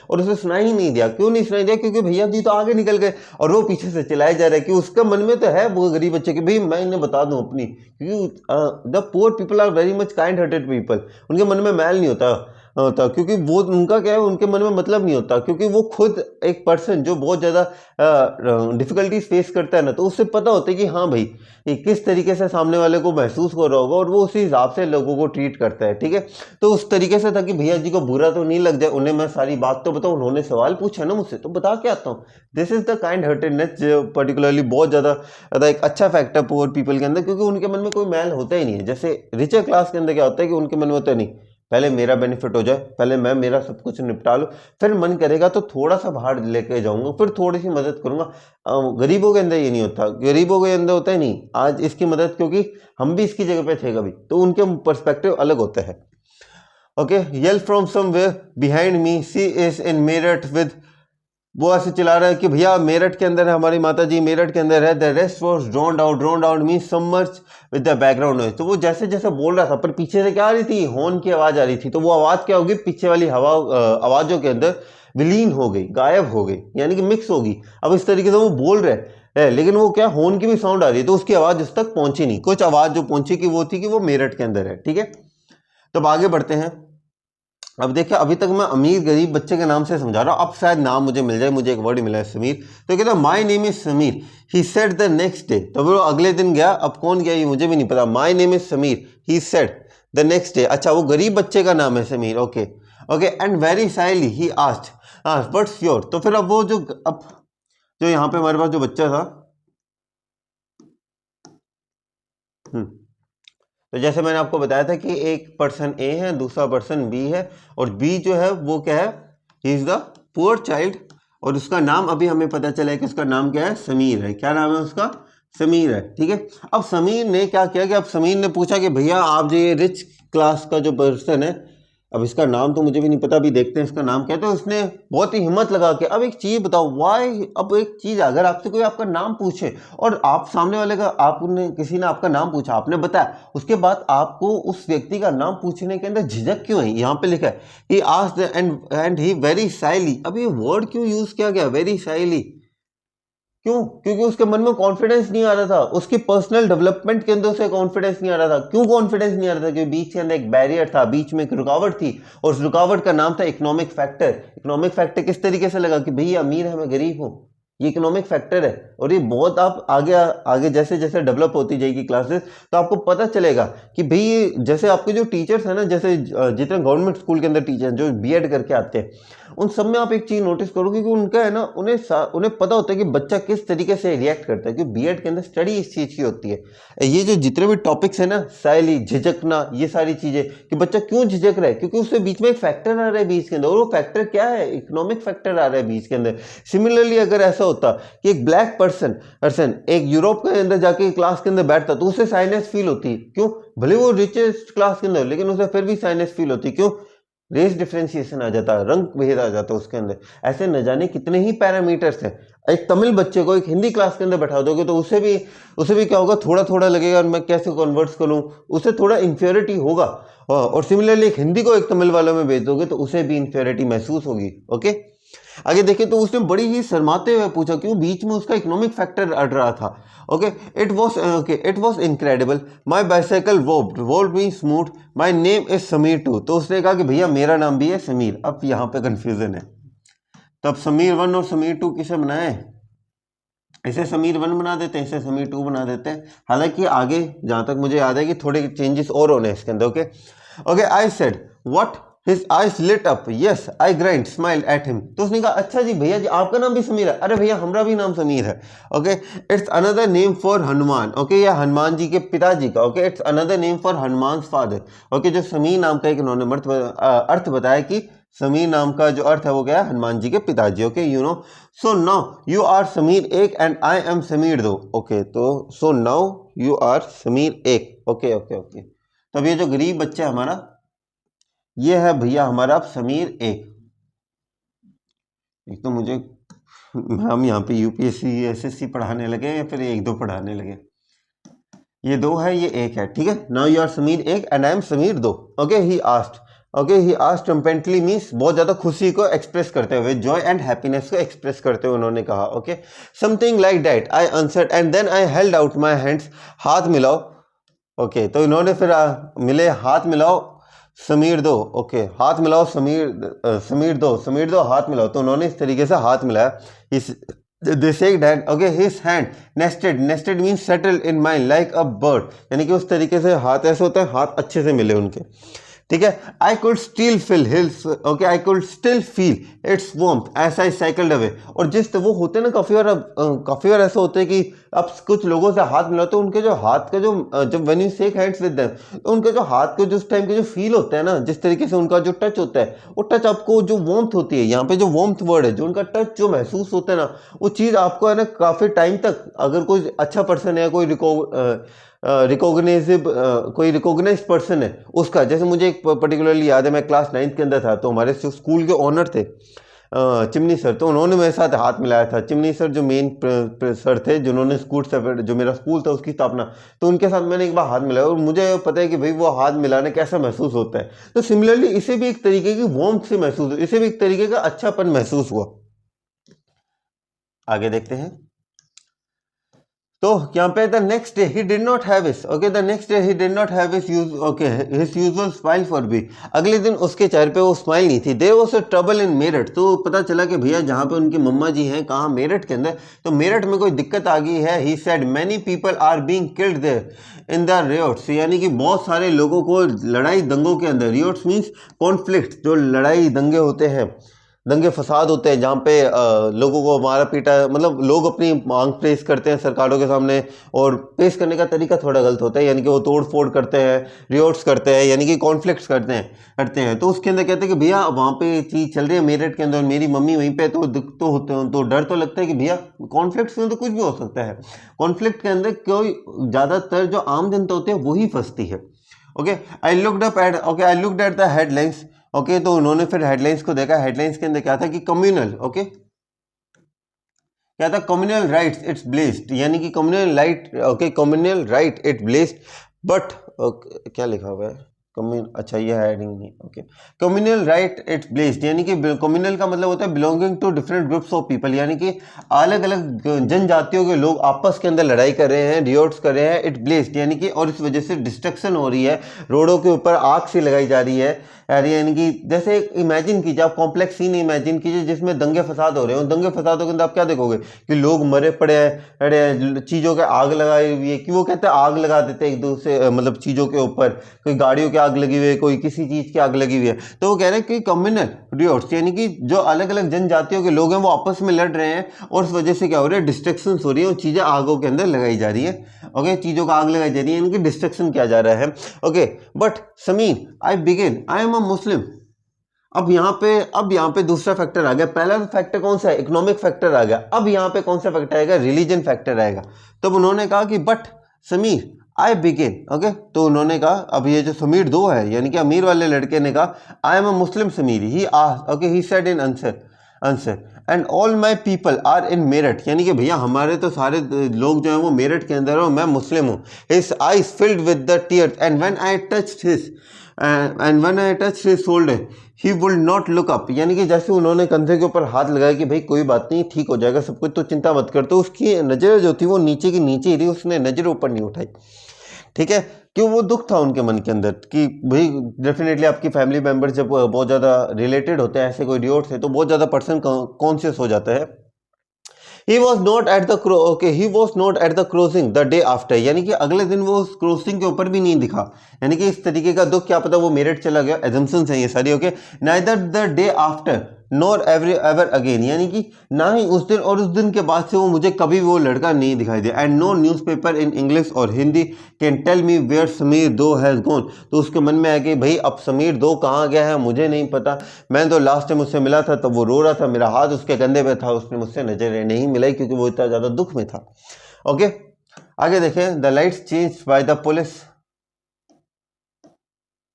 और उसे सुनाई ही नहीं दिया। क्यों नहीं सुनाई दिया, क्योंकि भैया जी तो आगे निकल गए। और वो पीछे से चिल्लाया जा रहा है कि उसका मन में तो है वो गरीब बच्चे की, भाई मैं इन्हें बता दूं अपनी, क्योंकि the poor people are very much kind hearted people, उनके मन में मैल नहीं होता, क्योंकि वो उनका क्या है, उनके मन में मतलब नहीं होता, क्योंकि वो खुद एक पर्सन जो बहुत ज़्यादा डिफिकल्टीज फेस करता है ना, तो उससे पता होता है कि हाँ भाई ये किस तरीके से सामने वाले को महसूस हो रहा होगा, और वो उसी हिसाब से लोगों को ट्रीट करता है। ठीक है, तो उस तरीके से था कि भैया जी को बुरा तो नहीं लग जाए, उन्हें मैं सारी बात तो बताऊँ, उन्होंने सवाल पूछा ना मुझसे तो बता के आता हूँ। This is the kind heartedness जो पर्टिकुलरली बहुत ज़्यादा एक अच्छा फैक्टर पुअर पीपल के अंदर, क्योंकि उनके मन में कोई मैल होता ही नहीं है। जैसे रिचर क्लास के अंदर क्या होता है कि उनके मन में होता है नहीं, पहले मेरा बेनिफिट हो जाए, पहले मैं मेरा सब कुछ निपटा लूँ, फिर मन करेगा तो थोड़ा सा बाहर लेके जाऊंगा, फिर थोड़ी सी मदद करूंगा। गरीबों के अंदर ये नहीं होता, गरीबों के अंदर होता है नहीं आज इसकी मदद, क्योंकि हम भी इसकी जगह पे थे कभी, तो उनके पर्सपेक्टिव अलग होते हैं। Okay, yell from somewhere behind me see is in Meerut with, वो ऐसे चिल्ला रहा है कि भैया मेरठ के अंदर है हमारी माता जी, मेरठ के अंदर है। The rest was drowned out mean submerge with the background noise. तो वो जैसे जैसे बोल रहा था, पर पीछे से क्या आ रही थी, हॉर्न की आवाज आ रही थी। तो वो आवाज क्या होगी, पीछे वाली आवाजों के अंदर विलीन हो गई, गायब हो गई, यानी कि मिक्स होगी। अब इस तरीके से वो बोल रहे है, लेकिन वो क्या, हॉर्न की भी साउंड आ रही है, तो उसकी आवाज उस तक पहुंची नहीं। कुछ आवाज जो पहुंची कि वो थी कि वो मेरठ के अंदर है। ठीक है, तो अब आगे बढ़ते हैं। अब देखिए, अभी तक मैं अमीर गरीब बच्चे के नाम से समझा रहा हूँ, अब शायद नाम मुझे मिल जाए। मुझे एक वर्ड मिला है समीर, तो कहता माई name is Sameer, he said the next day. तो वो अगले दिन गया, अब कौन गया ये मुझे भी नहीं पता। माई name is Sameer, he said the next day. अच्छा, वो गरीब बच्चे का नाम है Sameer. Okay and very Saili he asked what's your. तो फिर अब वो जो यहाँ पे हमारे पास जो बच्चा था, तो जैसे मैंने आपको बताया था कि एक पर्सन ए है, दूसरा पर्सन बी है, और बी जो है वो क्या है, he is the poor child, और उसका नाम अभी हमें पता चला है कि उसका नाम क्या है, समीर है। क्या नाम है उसका, समीर है। ठीक है, अब समीर ने क्या किया कि अब समीर ने पूछा कि भैया आप जो ये रिच क्लास का जो पर्सन है, अब इसका नाम तो मुझे भी नहीं पता, अभी देखते हैं इसका नाम क्या है। तो उसने बहुत ही हिम्मत लगा के, अब एक चीज़ बताओ वाई, अब एक चीज़, अगर आपसे कोई आपका नाम पूछे और आप सामने वाले का, आपने किसी ने आपका नाम पूछा, आपने बताया, उसके बाद आपको उस व्यक्ति का नाम पूछने के अंदर झिझक क्यों है। यहाँ पे लिखा है he asked and he very shyly. अब ये वर्ड क्यों यूज किया गया, वेरी साइली, क्यों, क्योंकि उसके मन में कॉन्फिडेंस नहीं आ रहा था, उसकी पर्सनल डेवलपमेंट के अंदर उसे कॉन्फिडेंस नहीं आ रहा था। क्यों कॉन्फिडेंस नहीं आ रहा था, क्योंकि बीच के अंदर एक बैरियर था, बीच में एक रुकावट थी, और उस रुकावट का नाम था इकोनॉमिक फैक्टर। इकोनॉमिक फैक्टर किस तरीके से लगा कि भैया अमीर है मैं गरीब हूँ, ये इकोनॉमिक फैक्टर है। और ये बहुत आप आगे आगे जैसे जैसे डेवलप होती जाएगी क्लासेस, तो आपको पता चलेगा कि भाई जैसे आपके जो टीचर्स हैं ना, जैसे जितने गवर्नमेंट स्कूल के अंदर टीचर जो बीएड करके आते हैं, उन सब में आप एक चीज नोटिस करोगे कि उनका है ना, उन्हें पता होता है कि बच्चा किस तरीके से रिएक्ट करता है, क्योंकि बीएड के अंदर स्टडी इस चीज की होती है। ये जो जितने भी टॉपिक्स है ना, साइली, झिझकना, ये सारी चीजें, कि बच्चा क्यों झिझक रहा है, क्योंकि उससे बीच में एक फैक्टर आ रहा है बीच के अंदर, और वो फैक्टर क्या है, इकोनॉमिक फैक्टर आ रहा है बीच के अंदर। सिमिलरली अगर ऐसा होता कि एक ब्लैक पर्सन एक यूरोप के अंदर जाके क्लास के अंदर बैठता, तो उसे साइनेस फील होती। क्यों, भले वो रिचेस्ट क्लास के अंदर, लेकिन उसे फिर भी साइनेस फील होती। क्यों, रेस डिफ्रेंशिएशन आ जाता, रंग भेद आ जाता उसके अंदर। ऐसे न जाने कितने ही पैरामीटर्स हैं। एक तमिल बच्चे को एक हिंदी क्लास के अंदर बैठा दोगे तो उसे भी क्या होगा, थोड़ा थोड़ा लगेगा और मैं कैसे कन्वर्ट्स करूँ, उसे थोड़ा इन्फ्योरिटी होगा। और सिमिलरली एक हिंदी को एक तमिल वालों में भेज दोगे तो उसे भी इन्फ्योरिटी महसूस होगी। ओके, आगे देखें तो उसने बड़ी ही शर्माते हुए पूछा, क्यों बीच में उसका इकोनॉमिक फैक्टर अड़ रहा था। Okay, it was incredible, my bicycle would me smooth, my name is Sameer too. तो उसने कहा कि भैया मेरा नाम भी है समीर। अब यहाँ पे कंफ्यूजन है, तो अब समीर 1 और समीर 2 किसे बनाए, इसे समीर 1 बना देते हैं, इसे समीर 2 बना देते हैं। हालांकि आगे जहां तक मुझे याद है कि थोड़े चेंजेस और होने इसके अंदर। Okay okay, I said what, his eyes lit up, yes I grind smile at him. तो उसने कहा अच्छा जी भैया जी आपका नाम भी समीर है, अरे भैया हमारा भी नाम समीर है। Okay, it's another name for Hanuman. Okay, या हनुमान जी के पिताजी का। Okay, it's another name for Hanuman father. Okay, जो समीर नाम का एक इन्होंने अर्थ बताया कि समीर नाम का जो अर्थ है वो क्या है, हनुमान जी के पिताजी। Okay, you know, so now you are Sameer एक एंड आई एम समीर दो। ओके, तो so now you are Sameer एक। ओके ओके ओके, तब ये जो गरीब बच्चा है हमारा, ये है भैया हमारा अब समीर एक। एक तो मुझे हम यहाँ पे यूपीएससी एसएससी पढ़ाने लगे या फिर 1-2 पढ़ाने लगे। ये 2 है, ये 1 है, ठीक है। नाउ यू आर समीर एक and I am Sameer 2। Okay, he asked. Okay, he asked triumphantly means बहुत ज़्यादा खुशी को एक्सप्रेस करते हुए, जॉय एंड हैप्पीनेस को एक्सप्रेस करते हुए उन्होंने कहा। Okay, something like that I answered and then I held out my hands, हाथ मिलाओ। ओके, तो इन्होंने फिर मिले, हाथ मिलाओ समीर दो। ओके, हाथ मिलाओ समीर दो हाथ मिलाओ। तो उन्होंने इस तरीके से हाथ मिलाया। They shake hand. Okay, his hand nested means settled in mine like a bird, यानी कि उस तरीके से हाथ ऐसे होता है, हाथ अच्छे से मिले उनके, ठीक है। I could still feel hills, okay, I could still feel its warmth as I cycled away. और जिस वो होते हैं ना काफ़ी बार ऐसा होता है कि अब कुछ लोगों से हाथ मिला तो उनके जो हाथ का जो जब when you shake hands with them, तो उनके जो हाथ को जिस टाइम के जो फील होता है ना, जिस तरीके से उनका जो टच होता है, वो टच आपको जो वार्मथ होती है, यहाँ पे जो वार्मथ वर्ड है, जो उनका टच जो महसूस होता है ना, वो चीज़ आपको है ना काफ़ी टाइम तक, अगर कोई अच्छा पर्सन है, कोई कोई रिकॉग्नाइज्ड पर्सन है उसका, जैसे मुझे एक पर्टिकुलरली याद है, मैं क्लास 9th के अंदर था, तो हमारे स्कूल के ऑनर थे चिमनी सर, तो उन्होंने मेरे साथ हाथ मिलाया था। चिमनी सर जो मेन सर थे, जिन्होंने स्कूल से जो मेरा स्कूल था उसकी स्थापना, तो उनके साथ मैंने एक बार हाथ मिलाया और मुझे पता है कि भाई वो हाथ मिलाने कैसा महसूस होता है। तो सिमिलरली इसे भी एक तरीके की वार्मथ से महसूस, इसे भी एक तरीके का अच्छापन महसूस हुआ। आगे देखते हैं, तो यहाँ पे the next day he did not have his, okay, the next day he did not have his his usual smile for be. अगले दिन उसके चेहरे पे वो स्माइल नहीं थी। There was a trouble in Meerut. तो पता चला कि भैया जहाँ पे उनकी मम्मा जी हैं, कहाँ, मेरठ के अंदर, तो मेरठ में कोई दिक्कत आ गई है। He said many people are being killed there in the riots, यानी कि बहुत सारे लोगों को लड़ाई दंगों के अंदर, रियोट्स मीन्स कॉन्फ्लिक्ट, जो लड़ाई दंगे होते हैं, दंगे फसाद होते हैं, जहाँ पे लोगों को मारा पीटा, मतलब लोग अपनी मांग पेश करते हैं सरकारों के सामने, और पेश करने का तरीका थोड़ा गलत होता है, यानी कि वो तोड़ फोड़ करते हैं, रियोट्स करते हैं, यानी कि कॉन्फ्लिक्ट्स करते हैं। तो उसके अंदर कहते हैं कि भैया वहाँ पे चीज़ चल रही है मेरठ के अंदर, और मेरी मम्मी वहीं पे, तो दुख तो होते हैं, तो डर तो लगता है कि भैया कॉन्फ्लिक्ट्स में तो कुछ भी हो सकता है। कॉन्फ्लिक्ट के अंदर कोई ज़्यादातर जो आम जनता होती है वही फंसती है। Okay, I looked at the headlines. Okay, तो उन्होंने फिर हेडलाइंस को देखा। हेडलाइंस के अंदर क्या था कि कम्युनल, ओके, क्या था, कम्युनल राइट्स इट्स ब्लेस्ड, यानी कि communal right, okay, communal right it blessed, but क्या लिखा हुआ है, अच्छा ये हेडिंग नहीं, okay, communal right it's blessed, यानी कि कम्युनल का मतलब होता है belonging to different groups of people, यानी कि अलग अलग जनजातियों के लोग आपस के अंदर लड़ाई कर रहे हैं, रियोट्स कर रहे हैं। इट ब्लेस्ड यानी कि, और इस वजह से डिस्ट्रक्शन हो रही है, रोडों के ऊपर आग सी लगाई जा रही है, यानी कि जैसे इमेजिन कीजिए, आप कॉम्प्लेक्स सीन इमेजिन कीजिए जिसमें दंगे फसाद हो रहे हैं। दंगे फसादों के अंदर आप क्या देखोगे कि लोग मरे पड़े हैं, चीज़ों के आग लगाई हुई है, कि वो कहते हैं आग लगा देते हैं एक दूसरे, मतलब चीज़ों के ऊपर, कोई गाड़ियों की आग लगी हुई है, कोई किसी चीज़ की आग लगी हुई है। तो वो कह रहे हैं कि कम्युनल रियोट्स, यानी कि जो अलग अलग जनजातियों के लोग हैं वो आपस में लड़ रहे हैं, और उस वजह से क्या हो रहा है, डिस्ट्रक्शन हो रही है, और चीज़ें आगों के अंदर लगाई जा रही है। ओके, चीज़ों का आग लगाई जा रही है, यानी कि डिस्ट्रक्शन किया जा रहा है। Okay, but Sameer I am a Muslim. अब यहाँ पे दूसरा फैक्टर आ गया। पहला फैक्टर कौन सा है, इकोनॉमिक फैक्टर आ गया। अब यहाँ पे कौन सा फैक्टर आएगा, रिलीजन फैक्टर आएगा। तब उन्होंने कहा कि but Sameer I begin, okay, तो उन्होंने कहा, अब ये जो समीर 2 है, यानी कि अमीर वाले लड़के ने कहा, I am a Muslim Sameer, he said in answer, answer and all my people are in Meerut, यानी कि भैया हमारे तो सारे लोग जो हैं वो मेरठ के अंदर हो, मैं मुस्लिम हूँ। His eyes filled with the tears and when I touched his shoulder he would not look up, यानी कि जैसे उन्होंने कंधे के ऊपर हाथ लगाया कि भाई कोई बात नहीं, ठीक हो जाएगा सब कुछ, तो चिंता मत कर, तो उसकी नज़र जो थी वो नीचे की नीचे ही रही, उसने नज़र ऊपर नहीं उठाई। ठीक है, क्यों? वो दुख था उनके मन के अंदर कि भाई डेफिनेटली आपकी फैमिली मेंबर जब बहुत ज़्यादा रिलेटेड होते हैं ऐसे कोई डिवोर्स है तो बहुत ज़्यादा पर्सन कॉन्शियस हो जाता है। He was not at the crossing the day after, यानी कि अगले दिन वो उस क्रॉसिंग के ऊपर भी नहीं दिखा, यानी कि इस तरीके का दुख, क्या पता वो मेरठ चला गया, एजम्पशंस हैं ये सारी। Okay, neither the day after nor ever again, यानी कि ना ही उस दिन और उस दिन के बाद से वो मुझे कभी वो लड़का नहीं दिखाई दिया। And no newspaper in English और Hindi can tell me where Sameer दो हैज़ गॉन, तो उसके मन में आया कि भाई अब समीर दो कहाँ गया है मुझे नहीं पता, मैं तो लास्ट टाइम उससे मिला था तब वो रो रहा था, मेरा हाथ उसके कंधे पे था, उसने मुझसे नजर नहीं मिलाई क्योंकि वो इतना ज़्यादा दुख में था। ओके, आगे देखें, the lights change by the police.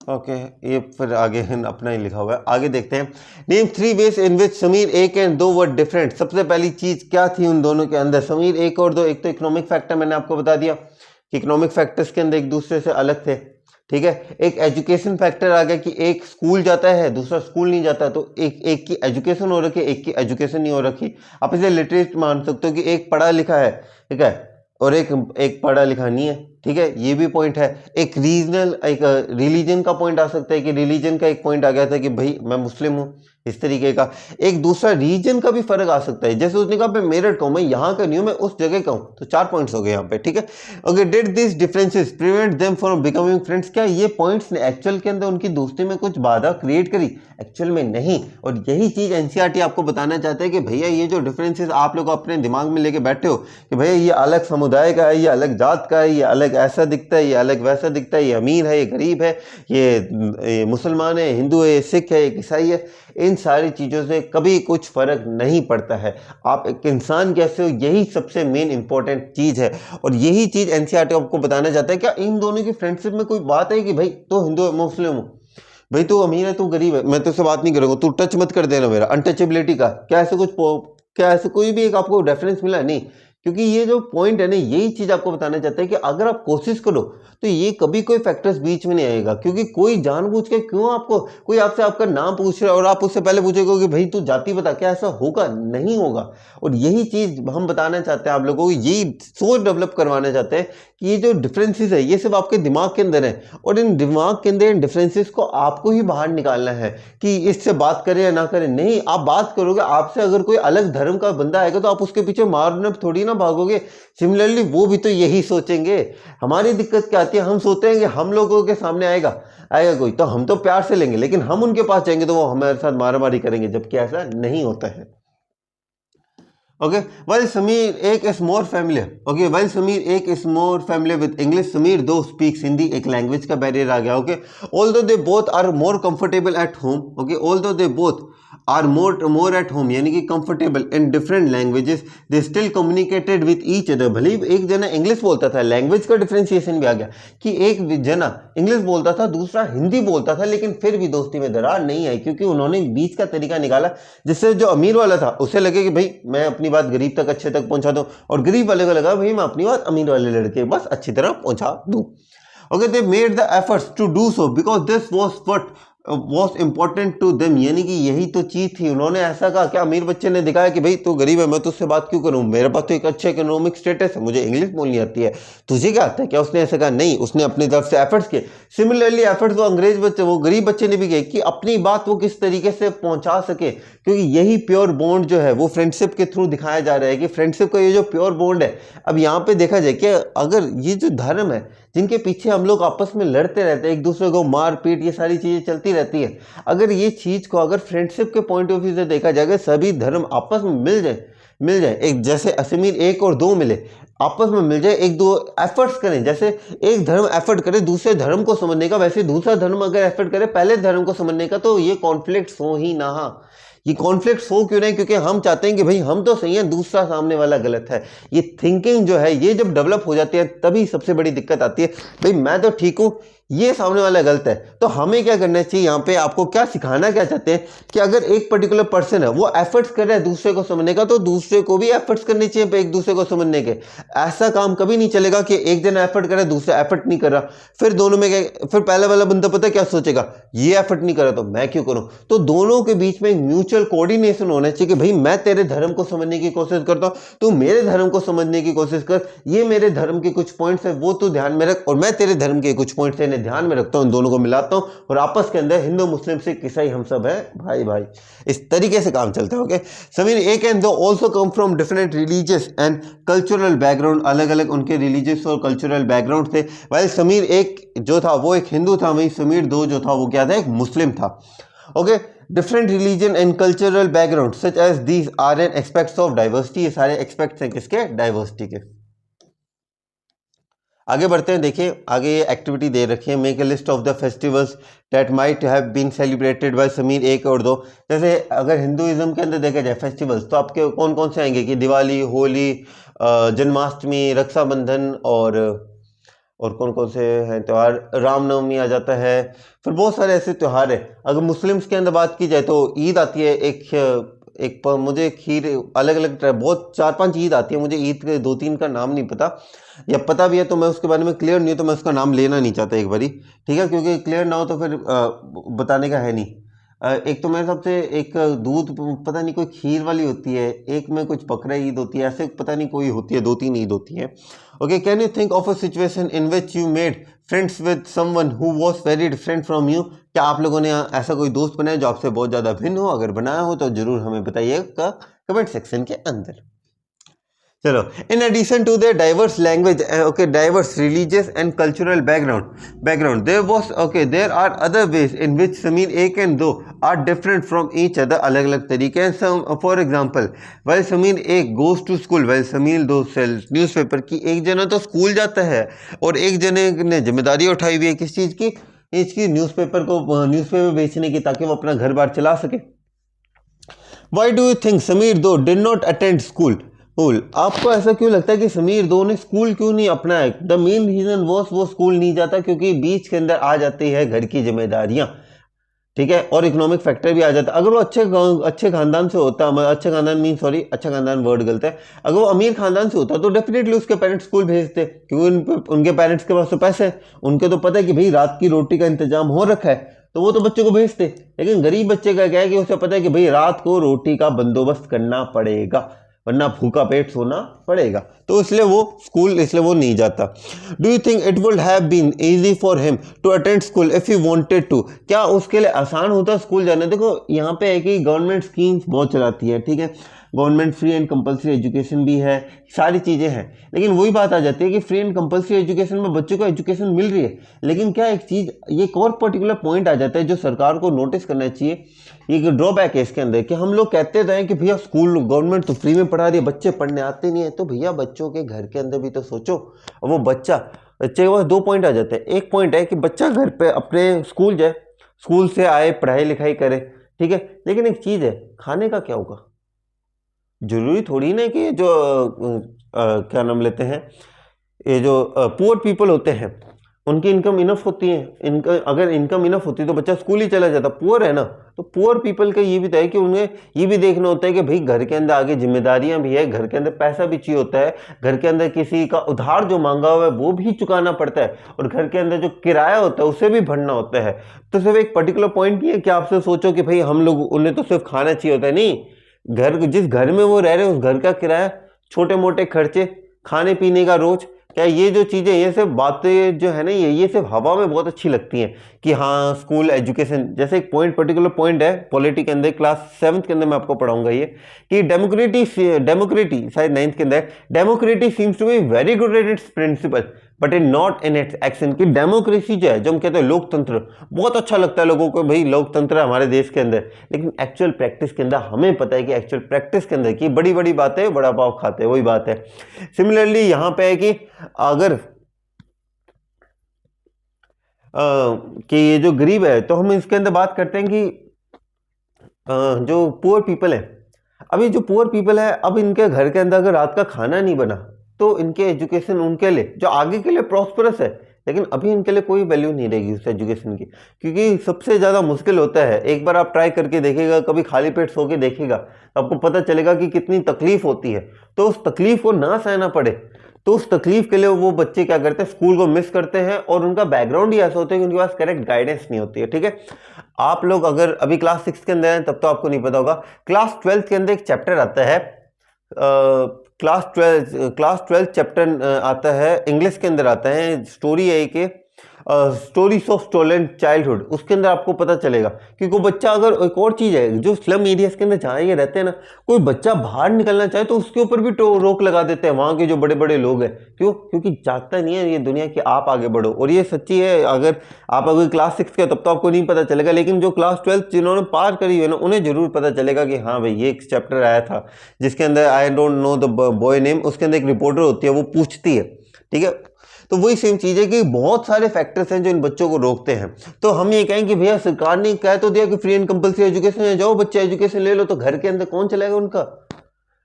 Okay, ये फिर आगे अपना ही लिखा हुआ है, आगे देखते हैं। Name 3 veg in which Sameer एक एंड दो वर डिफरेंट, सबसे पहली चीज क्या थी उन दोनों के अंदर, समीर एक और दो, एक तो इकोनॉमिक फैक्टर मैंने आपको बता दिया कि इकोनॉमिक फैक्टर्स के अंदर एक दूसरे से अलग थे। ठीक है, एक एजुकेशन फैक्टर आ गया कि एक स्कूल जाता है दूसरा स्कूल नहीं जाता, तो एक की एजुकेशन हो रखी है एक की एजुकेशन नहीं हो रखी। आप इसे लिटरेट मान सकते हो कि एक पढ़ा लिखा है, ठीक है, और एक पढ़ा लिखा नहीं है। ठीक है, ये भी पॉइंट है। एक रीजनल एक रिलीजन का पॉइंट आ सकता है कि रिलीजन का एक पॉइंट आ गया था कि भाई मैं मुस्लिम हूँ, इस तरीके का। एक दूसरा रीजन का भी फर्क आ सकता है, जैसे उसने कहा मैं मेरठ का हूँ, मैं यहाँ का नहीं हूँ, मैं उस जगह का हूँ, तो 4 पॉइंट्स हो गए यहाँ पे। ठीक है, okay, did this differences prevent them from becoming friends, क्या ये पॉइंट्स ने एक्चुअल के अंदर उनकी दोस्ती में कुछ बाधा क्रिएट करी? एक्चुअल में नहीं। और यही चीज एनसीईआरटी आपको बताना चाहता है कि भैया ये जो डिफरेंसेस आप लोग अपने दिमाग में लेके बैठे हो कि भैया ये अलग समुदाय का है, ये अलग जात का है, ये अलग ऐसा दिखता है, ये अलग वैसा दिखता है, ये अमीर है, ये गरीब है, ये मुसलमान है, हिंदू है, ये सिख है, ये ईसाई है, इन सारी चीज़ों से कभी कुछ फर्क नहीं पड़ता है। आप एक इंसान कैसे हो, यही सबसे मेन इंपॉर्टेंट चीज़ है। और यही चीज़ एनसीईआरटी आपको बताना चाहता है। क्या इन दोनों की फ्रेंडशिप में कोई बात है कि भाई तो हिंदू है मुस्लिम हो, भाई तू अमीर है तू गरीब है, मैं तुझसे बात नहीं करूंगा, तू टच मत कर देना मेरा, अनटचेबिलिटी का क्या ऐसे कुछ, क्या ऐसे कोई भी एक आपको रेफरेंस मिला? नहीं, क्योंकि ये जो पॉइंट है ना, यही चीज आपको बताना चाहता है कि अगर आप कोशिश करो तो ये कभी कोई फैक्टर्स बीच में नहीं आएगा। क्योंकि कोई जानबूझ के क्यों आपको, कोई आपसे आपका नाम पूछ रहा है और आप उससे पहले पूछेगा कि भाई तू जाति बता, क्या ऐसा होगा? नहीं होगा। और यही चीज हम बताना चाहते हैं आप लोगों को, यही सोच डेवलप करवाना चाहते हैं कि ये जो डिफरेंसेस है ये सिर्फ आपके दिमाग के अंदर है, और इन दिमाग के अंदर इन डिफरेंसेस को आपको ही बाहर निकालना है कि इससे बात करें या ना करें। नहीं, आप बात करोगे, आपसे अगर कोई अलग धर्म का बंदा आएगा तो आप उसके पीछे मारने थोड़ी ना भागोगे। सिमिलरली वो भी तो यही सोचेंगे। हमारी दिक्कत क्या आती है, हम सोचते हैं कि हम लोगों के सामने आएगा कोई तो हम तो प्यार से लेंगे, लेकिन हम उनके पास जाएंगे तो वो हमारे साथ मारामारी करेंगे, जबकि ऐसा नहीं होता है। Okay, while Sameer एक is more familiar, okay, while Sameer एक is more familiar with English, Sameer though speaks Hindi, एक language का barrier आ गया। Okay, although they both are more comfortable at home, okay, although they both are more at home, यानी कि comfortable in different languages, they still communicated with each other। भले ही एक जना इंग्लिश बोलता था, लैंग्वेज का डिफ्रेंसिएशन भी आ गया कि एक जना इंग्लिश बोलता था दूसरा हिंदी बोलता था, लेकिन फिर भी दोस्ती में दरार नहीं आई, क्योंकि उन्होंने बीच का तरीका निकाला जिससे जो अमीर वाला था उसे लगे कि भाई मैं अपनी बात गरीब तक अच्छे तक पहुंचा दूं, और गरीब वाले को लगा भाई मैं अपनी बात अमीर वाले लड़के बस अच्छी तरह पहुंचा दूं। Okay, they made the efforts to do so because this was what was important to them, यानी कि यही तो चीज थी। उन्होंने ऐसा कहा, क्या अमीर बच्चे ने दिखाया कि भाई तू गरीब है मैं तुझसे बात क्यों करूं, मेरे पास तो एक अच्छा इकोनॉमिक स्टेटस है, मुझे इंग्लिश बोलनी आती है, तुझे क्या आता है? क्या उसने ऐसा कहा? नहीं, उसने अपनी तरफ से एफर्ट्स किए। सिमिलरली एफर्ट्स वो अंग्रेज बच्चे, वो गरीब बच्चे ने भी किए कि अपनी बात वो किस तरीके से पहुंचा सके, क्योंकि यही प्योर बॉन्ड जो है वो फ्रेंडशिप के थ्रू दिखाया जा रहा है कि फ्रेंडशिप का ये जो प्योर बॉन्ड है। अब यहाँ पे देखा जाए कि अगर ये जो धर्म है जिनके पीछे हम लोग आपस में लड़ते रहते हैं, एक दूसरे को मार पीट ये सारी चीजें चलती रहती है, अगर ये चीज को अगर फ्रेंडशिप के पॉइंट ऑफ व्यू से देखा जाएगा, सभी धर्म आपस में मिल जाए एक जैसे असीमीर 1 और 2 मिले, आपस में मिल जाए, एक दो एफर्ट्स करें, जैसे एक धर्म एफर्ट करे दूसरे धर्म को समझने का, वैसे दूसरा धर्म अगर एफर्ट करे पहले धर्म को समझने का, तो ये कॉन्फ्लिक्ट हो ही ना। ये कॉन्फ्लिक्ट हो क्यों नहीं? क्योंकि हम चाहते हैं कि भाई हम तो सही हैं, दूसरा सामने वाला गलत है। ये थिंकिंग जो है ये जब डेवलप हो जाती है तभी सबसे बड़ी दिक्कत आती है। भाई मैं तो ठीक हूँ, ये सामने वाला गलत है। तो हमें क्या करना चाहिए, यहाँ पे आपको क्या सिखाना क्या चाहते हैं कि अगर एक पर्टिकुलर पर्सन है वो एफर्ट्स कर रहा है दूसरे को समझने का, तो दूसरे को भी एफर्ट्स करने चाहिए एक दूसरे को समझने के। ऐसा काम कभी नहीं चलेगा कि एक जना एफर्ट कर रहा है दूसरा एफर्ट नहीं कर रहा, फिर दोनों में फिर पहले वाला बंदा पता है क्या सोचेगा, ये एफर्ट नहीं कर रहा तो मैं क्यों करूं। तो दोनों के बीच में एक म्यूचुअल कोऑर्डिनेशन होना चाहिए कि भाई मैं तेरे धर्म को समझने की कोशिश करता हूं, तू मेरे धर्म को समझने की कोशिश कर, ये मेरे धर्म के कुछ पॉइंट्स है वो तू ध्यान में रख, और मैं तेरे धर्म के कुछ पॉइंट्स है ध्यान में रखता हूं, इन दोनों को मिलाता हूं, और आपस के अंदर हिंदू मुस्लिम सिख ईसाई हम सब है भाई भाई। इस तरीके से काम चलता है। ओके समीर, एक एंड दो also come from different religious and cultural background, अलग अलग उनके रिलीजियस और कल्चरल बैकग्राउंड थे। वाइल समीर एक जो था वो एक हिंदू था, वहीं समीर दो जो था वो क्या था, एक मुस्लिम था। Okay, different religion and cultural background such as these are an aspects of diversity, ये सारे एक्सपेक्ट्स हैं किसके, डाइवर्सिटी के। आगे बढ़ते हैं, देखिए आगे ये एक्टिविटी दे रखी है, make a list of the festivals that might have been celebrated by Sameer, एक और दो। जैसे अगर हिंदुइज्म के अंदर देखा जाए फेस्टिवल्स तो आपके कौन कौन से आएंगे कि दिवाली, होली, जन्माष्टमी, रक्षाबंधन और कौन कौन से हैं त्यौहार, रामनवमी आ जाता है, फिर बहुत सारे ऐसे त्यौहार हैं। अगर मुस्लिम्स के अंदर बात की जाए तो ईद आती है, मुझे खीर अलग अलग बहुत 4-5 ईद आती है, मुझे ईद के 2-3 का नाम नहीं पता, या पता भी है तो मैं उसके बारे में क्लियर नहीं हूँ तो मैं उसका नाम लेना नहीं चाहता एक बारी, ठीक है, क्योंकि क्लियर ना हो तो फिर बताने का है नहीं। एक तो मेरे हिसाब से एक दूध पता नहीं कोई खीर वाली होती है, एक में कुछ बकरा ईद होती है, ऐसे पता नहीं कोई होती है, 2-3 ईद होती है। Okay, can you think of a situation in which you made friends with someone who was very different from you, क्या आप लोगों ने ऐसा कोई दोस्त बनाया जो आपसे बहुत ज़्यादा भिन्न हो? अगर बनाया हो तो जरूर हमें बताइएगा कमेंट सेक्शन के अंदर। चलो, in addition to the diverse language, okay, diverse religious and cultural background there was, okay, there are other ways in which Sameer एक एंड दो are different from each other, अलग अलग तरीके हैं। फॉर एग्जांपल, वेल समीर एक goes to school, well Sameer दो सेल्स न्यूज़पेपर की, एक जना तो स्कूल जाता है और एक जने ने जिम्मेदारी उठाई हुई है किस चीज़ की, इसकी न्यूज़पेपर बेचने की, ताकि वो अपना घर बार चला सके। Why do you think Sameer दो डिड नॉट अटेंड स्कूल, आपको ऐसा क्यों लगता है कि समीर दो ने स्कूल क्यों नहीं अपनाया? द मेन रीजन वो स्कूल नहीं जाता क्योंकि बीच के अंदर आ जाती है घर की जिम्मेदारियां, ठीक है, और इकोनॉमिक फैक्टर भी आ जाता है। अगर वो अच्छे खानदान से होता, अच्छा खानदान वर्ड गलत है, अगर वो अमीर खानदान से होता तो डेफिनेटली उसके पेरेंट्स स्कूल भेजते, क्योंकि उनके पेरेंट्स के पास तो पैसे हैं, उनके तो पता है कि भाई रात की रोटी का इंतजाम हो रखा है, तो वो तो बच्चे को भेजते। लेकिन गरीब बच्चे का क्या है कि उसे पता है कि भाई रात को रोटी का बंदोबस्त करना पड़ेगा, वरना भूखा पेट सोना पड़ेगा, तो इसलिए वो नहीं जाता। Do you think it would have been easy for him to attend school if he wanted to, क्या उसके लिए आसान होता स्कूल जाना? देखो यहाँ पे है कि गवर्नमेंट स्कीम्स बहुत चलाती है, ठीक है, government free and compulsory education भी है, सारी चीज़ें हैं, लेकिन वही बात आ जाती है कि फ्री एंड कंपलसरी एजुकेशन में बच्चों को एजुकेशन मिल रही है, लेकिन क्या एक चीज़, ये एक और पर्टिकुलर पॉइंट आ जाता है जो सरकार को नोटिस करना चाहिए, ये ड्रॉबैक है इसके अंदर, कि हम लोग कहते रहे कि भैया स्कूल गवर्नमेंट तो फ्री में पढ़ा रही है, बच्चे पढ़ने आते नहीं है, तो भैया बच्चों के घर के अंदर भी तो सोचो। और वो बच्चे के पास 2 पॉइंट आ जाते हैं, एक पॉइंट है कि बच्चा घर पे अपने स्कूल जाए, स्कूल से आए पढ़ाई लिखाई करे, ठीक है, लेकिन एक चीज़ है, खाने का क्या होगा? जरूरी थोड़ी ना कि जो क्या नाम लेते हैं, ये जो पुअर पीपल होते हैं उनकी इनकम इनफ होती है, इनका अगर इनकम इनफ होती तो बच्चा स्कूल ही चला जाता। पुअर है ना, तो पुअर पीपल का ये भी है कि उन्हें ये भी देखना होता है कि भाई घर के अंदर आगे जिम्मेदारियां भी है, घर के अंदर पैसा भी चाहिए होता है, घर के अंदर किसी का उधार जो मांगा हुआ है वो भी चुकाना पड़ता है, और घर के अंदर जो किराया होता है उसे भी भरना होता है। तो सिर्फ एक पर्टिकुलर पॉइंट नहीं है कि आपसे सोचो कि भाई हम लोग, उन्हें तो सिर्फ खाना चाहिए होता है, नहीं, घर जिस घर में वो रह रहे हैं उस घर का किराया, छोटे मोटे खर्चे, खाने पीने का रोज, क्या ये जो चीज़ें, ये सब बातें जो है ना, ये सब हवा में बहुत अच्छी लगती हैं कि हाँ स्कूल एजुकेशन। जैसे एक पर्टिकुलर पॉइंट है पॉलिटी के अंदर, क्लास 7th के अंदर मैं आपको पढ़ाऊंगा ये, कि डेमोक्रेटी शायद 9th के अंदर, democracy seems to be very good at its principle but in not in its action, की डेमोक्रेसी जो है, जो हम कहते हैं लोकतंत्र, बहुत अच्छा लगता है लोगों को, भाई लोकतंत्र है हमारे देश के अंदर, लेकिन एक्चुअल प्रैक्टिस के अंदर हमें पता है कि एक्चुअल प्रैक्टिस के अंदर की बड़ी बड़ी बातें बड़ा पाव खाते हैं, वही बात है। सिमिलरली यहाँ पे है कि अगर कि ये जो गरीब है, तो हम इसके अंदर बात करते हैं कि जो पुअर पीपल है, अभी जो पुअर पीपल है, अब इनके घर के अंदर अगर रात का खाना नहीं बना तो इनके एजुकेशन उनके लिए जो आगे के लिए प्रॉस्परस है, लेकिन अभी इनके लिए कोई वैल्यू नहीं रहेगी उस एजुकेशन की, क्योंकि सबसे ज़्यादा मुश्किल होता है। एक बार आप ट्राई करके देखिएगा, कभी खाली पेट सो के देखिएगा, तो आपको पता चलेगा कि कितनी तकलीफ होती है। तो उस तकलीफ को ना सहना पड़े, तो उस तकलीफ के लिए वो बच्चे क्या करते हैं, स्कूल को मिस करते हैं, और उनका बैकग्राउंड ही ऐसा होता है कि उनके पास करेक्ट गाइडेंस नहीं होती है। ठीक है, आप लोग अगर अभी क्लास 6 के अंदर हैं तब तो आपको नहीं पता होगा, क्लास 12 के अंदर एक चैप्टर आता है, क्लास ट्वेल्थ चैप्टर आता है, इंग्लिश के अंदर आता है, स्टोरी है कि स्टोरीज ऑफ स्टोलन चाइल्डहुड। उसके अंदर आपको पता चलेगा कि कोई बच्चा, अगर एक और चीज़ है, जो स्लम एरियाज के अंदर जहाँ ये रहते हैं ना, कोई बच्चा बाहर निकलना चाहे तो उसके ऊपर भी रोक लगा देते हैं वहाँ के जो बड़े बड़े लोग हैं। क्यों? क्योंकि चाहता नहीं है ये दुनिया की आप आगे बढ़ो। और ये सच्ची है, अगर आप अगर क्लास 6 के तब तो आपको नहीं पता चलेगा, लेकिन जो क्लास 12 जिन्होंने पार करी है ना, उन्हें जरूर पता चलेगा कि हाँ भाई, ये एक चैप्टर आया था जिसके अंदर I don't know the boy name, उसके अंदर एक रिपोर्टर होती है, वो पूछती है। ठीक है, तो वही सेम चीज़ है कि बहुत सारे फैक्टर्स हैं जो इन बच्चों को रोकते हैं। तो हम ये कहें कि भैया सरकार ने कह तो दिया कि फ्री एंड कंपल्सरी एजुकेशन है, जाओ बच्चे एजुकेशन ले लो, तो घर के अंदर कौन चलाएगा उनका?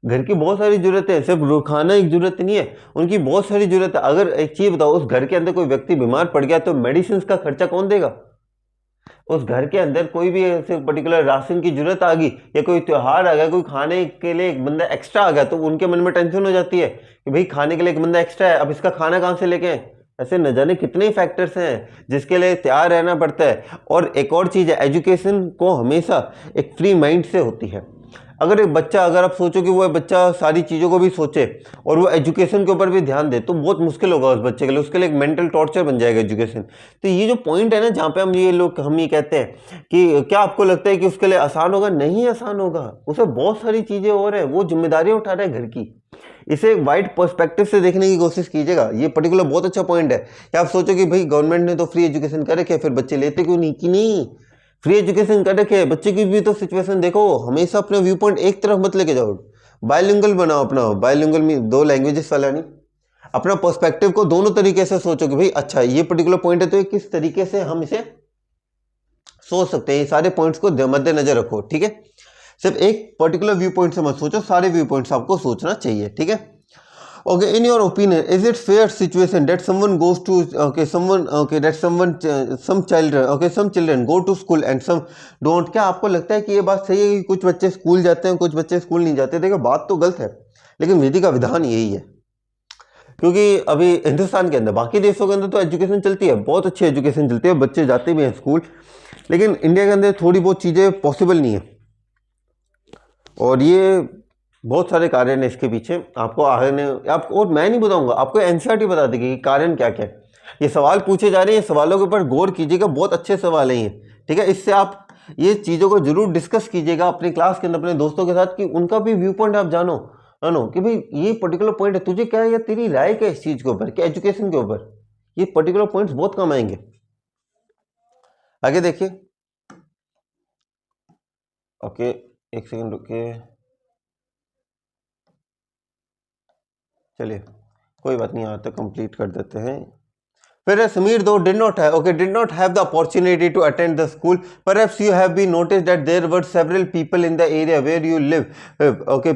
घर की बहुत सारी जरूरत है, सिर्फ खाना एक जरूरत नहीं है, उनकी बहुत सारी जरूरत है। अगर एक चीज़ बताओ, उस घर के अंदर कोई व्यक्ति बीमार पड़ गया तो मेडिसिन का खर्चा कौन देगा? उस घर के अंदर कोई भी ऐसे पर्टिकुलर राशन की जरूरत आ गई, या कोई त्योहार आ गया, कोई खाने के लिए एक बंदा एक्स्ट्रा आ गया, तो उनके मन में टेंशन हो जाती है कि भाई खाने के लिए एक बंदा एक्स्ट्रा है, अब इसका खाना कहाँ से लेके आए? ऐसे न जाने कितने फैक्टर्स हैं जिसके लिए तैयार रहना पड़ता है। और एक और चीज़ है, एजुकेशन को हमेशा एक फ्री माइंड से होती है। अगर एक बच्चा, अगर आप सोचो कि वो बच्चा सारी चीज़ों को भी सोचे और वो एजुकेशन के ऊपर भी ध्यान दे, तो बहुत मुश्किल होगा उस बच्चे के लिए, उसके लिए एक मेंटल टॉर्चर बन जाएगा एजुकेशन। तो ये जो पॉइंट है ना, जहाँ पे हम ये कहते हैं कि क्या आपको लगता है कि उसके लिए आसान होगा? नहीं आसान होगा, उसे बहुत सारी चीज़ें और है, वो जिम्मेदारियाँ उठा रहा है घर की। इसे एक वाइड पर्सपेक्टिव से देखने की कोशिश कीजिएगा। ये पर्टिकुलर बहुत अच्छा पॉइंट है कि आप सोचो कि भाई गवर्नमेंट ने तो फ्री एजुकेशन कर रखे, फिर बच्चे लेते क्यों नहीं? कि नहीं, फ्री एजुकेशन कर रखे, बच्चे की भी तो सिचुएशन देखो। हमेशा अपने व्यू पॉइंट एक तरफ मत लेके जाओ, बायलिंगुअल बनाओ अपना। बायलिंगुअल में दो लैंग्वेजेस वाला नहीं, अपना पर्सपेक्टिव को दोनों तरीके से सोचो कि भाई अच्छा ये पर्टिकुलर पॉइंट है, तो ये किस तरीके से हम इसे सोच सकते हैं। ये सारे पॉइंट्स को मद्देनजर रखो। ठीक है, सिर्फ एक पर्टिकुलर व्यू पॉइंट से मत सोचो, सारे व्यू पॉइंट्स आपको सोचना चाहिए। ठीक है, okay, in your opinion, is it fair situation that someone goes to some children go to school and some don't? क्या आपको लगता है कि ये बात सही है कि कुछ बच्चे स्कूल जाते हैं, कुछ बच्चे स्कूल नहीं जाते? देखो, बात तो गलत है, लेकिन विधि का विधान यही है। क्योंकि अभी हिंदुस्तान के अंदर, बाकी देशों के अंदर तो एजुकेशन चलती है, बहुत अच्छी एजुकेशन चलती है, बच्चे जाते भी हैं स्कूल, लेकिन इंडिया के अंदर थोड़ी बहुत चीज़ें पॉसिबल नहीं है। और ये बहुत सारे कारण है इसके पीछे, आपको आगे आपको, और मैं नहीं बताऊंगा, आपको एनसीईआरटी बता देगी कि कारण क्या क्या है। ये सवाल पूछे जा रहे हैं, ये सवालों के ऊपर गौर कीजिएगा, बहुत अच्छे सवाल हैं ये। ठीक है, इससे आप ये चीज़ों को जरूर डिस्कस कीजिएगा अपनी क्लास के अंदर अपने दोस्तों के साथ, कि उनका भी व्यू पॉइंट आप जानो कि भाई ये पर्टिकुलर पॉइंट है, तुझे क्या है, या तेरी राय क्या इस चीज़ के ऊपर, क्या एजुकेशन के ऊपर। ये पर्टिकुलर पॉइंट्स बहुत कम आएंगे। आगे देखिए। ओके, एक सेकंड रुकिए, चलिए कोई बात नहीं, यहाँ तक कंप्लीट कर देते हैं। Whereas Samir though did not have the opportunity to attend the school. Perhaps you have been noticed that there were several people in the area where you live.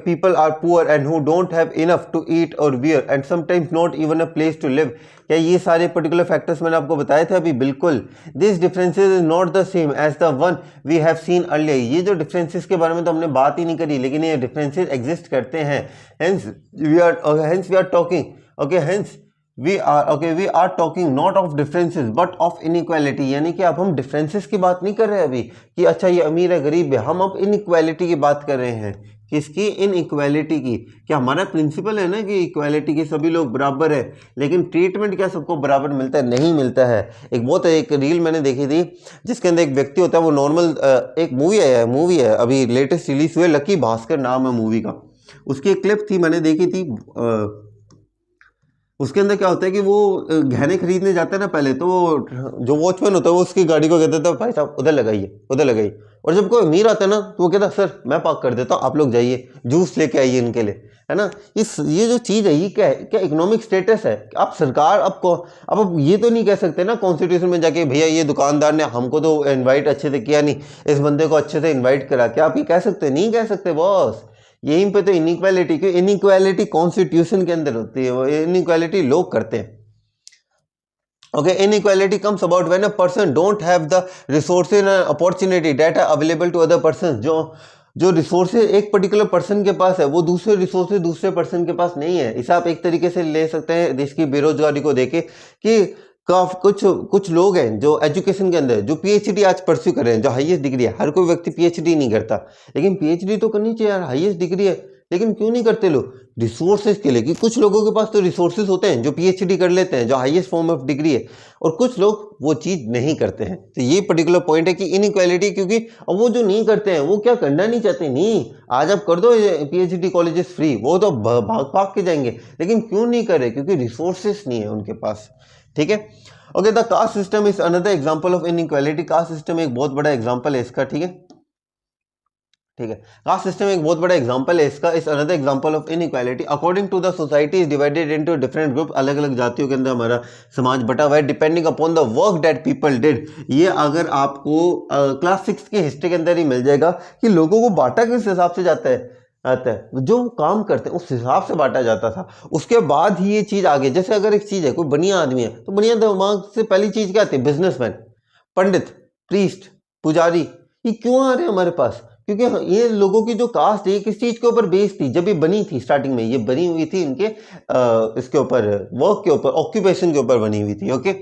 People are poor and who don't have enough to eat or wear, and sometimes not even a place to live. क्या ये सारे पर्टिकुलर फैक्टर्स मैंने आपको बताए थे अभी? बिल्कुल। This differences is not the same as the one we have seen earlier. ये जो डिफरेंसेस के बारे में तो हमने बात ही नहीं करी, लेकिन ये डिफरेंसेस एग्जिस्ट करते हैं। Hence we are talking we are talking not of differences but of inequality। यानी कि अब हम डिफरेंसेस की बात नहीं कर रहे अभी कि अच्छा ये अमीर है गरीब है, हम अब इनइक्वालिटी की बात कर रहे हैं। किसकी? इनइक्वालिटी की। क्या हमारा प्रिंसिपल है ना कि इक्वालिटी की, सभी लोग बराबर है, लेकिन ट्रीटमेंट क्या सबको बराबर मिलता है? नहीं मिलता है। एक रील मैंने देखी थी जिसके अंदर एक व्यक्ति होता है, वो नॉर्मल, एक मूवी है अभी लेटेस्ट रिलीज हुई, लकी भास्कर नाम है मूवी का, उसकी एक क्लिप थी मैंने देखी थी। उसके अंदर क्या होता है कि वो गहने खरीदने जाता है ना, पहले तो जो वॉचमैन होता है वो उसकी गाड़ी को कहता था भाई साहब उधर लगाइए, और जब कोई अमीर आता है ना तो वो कहता सर मैं पार्क कर देता हूँ, आप लोग जाइए जूस लेके आइए इनके लिए, है ना। ये जो चीज़ है ये क्या है? क्या इकोनॉमिक स्टेटस है? आप सरकार अब ये तो नहीं कह सकते ना कॉन्स्टिट्यूशन में जाके भैया ये दुकानदार ने हमको तो इन्वाइट अच्छे से किया नहीं, इस बंदे को अच्छे से इन्वाइट करा। क्या आप ये कह सकते? नहीं कह सकते बॉस। यहीं पे तो इनइक्वालिटी, क्यों? इनइक्वालिटी कॉन्स्टिट्यूशन के अंदर होती है, वो इनइक्वालिटी लोग करते हैं। Okay, inequality comes about when a person don't have the resources and opportunity that are available to other persons. जो रिसोर्सेज एक पर्टिकुलर पर्सन के पास है वो दूसरे रिसोर्सेज दूसरे पर्सन के पास नहीं है। इसे आप एक तरीके से ले सकते हैं देश की बेरोजगारी को देके कि कुछ लोग हैं जो एजुकेशन के अंदर जो पीएचडी आज परस्यू कर रहे हैं, जो हाईएस्ट डिग्री है। हर कोई व्यक्ति पीएचडी नहीं करता, लेकिन पीएचडी तो करनी चाहिए यार, हाईएस्ट डिग्री है, लेकिन क्यों नहीं करते लोग? रिसोर्सेज के लिए। कि कुछ लोगों के पास तो रिसोर्सेज होते हैं जो पीएचडी कर लेते हैं, जो हाईएस्ट फॉर्म ऑफ डिग्री है, और कुछ लोग वो चीज नहीं करते हैं। तो ये पर्टिकुलर पॉइंट है कि इनइक्वालिटी, क्योंकि अब वो जो नहीं करते हैं वो क्या करना नहीं चाहते। नहीं, आज आप कर दो पीएचडी कॉलेजेस फ्री, वो तो भाग भाग के जाएंगे, लेकिन क्यों नहीं कर रहे? क्योंकि रिसोर्सेज नहीं है उनके पास। ठीक है, okay. The caste system is another example of inequality. Caste system एक बहुत बड़ा एग्जांपल है इसका। ठीक है, ठीक है, कास्ट सिस्टम एक बहुत बड़ा एग्जांपल है इसका। Is another example of inequality. According to the society is divided into different group. अलग अलग जातियों के अंदर हमारा समाज बटा हुआ है, depending upon the work that people did. ये अगर आपको क्लास 6 की हिस्ट्री के अंदर ही मिल जाएगा कि लोगों को बांटा किस हिसाब से जाता है, आता है जो काम करते हैं उस हिसाब से बांटा जाता था। उसके बाद ही ये चीज आगे, जैसे अगर एक चीज है, कोई बढ़िया आदमी है तो बढ़िया दिमाग से पहली चीज क्या आती है? बिजनेसमैन, पंडित, प्रीस्ट, पुजारी। ये क्यों आ रहे हैं हमारे पास? क्योंकि ये लोगों की जो कास्ट है किस चीज के ऊपर बेस्ड थी? जब ये बनी थी स्टार्टिंग में, ये बनी हुई थी इनके इसके ऊपर, वर्क के ऊपर, ऑक्यूपेशन के ऊपर बनी हुई थी। Okay,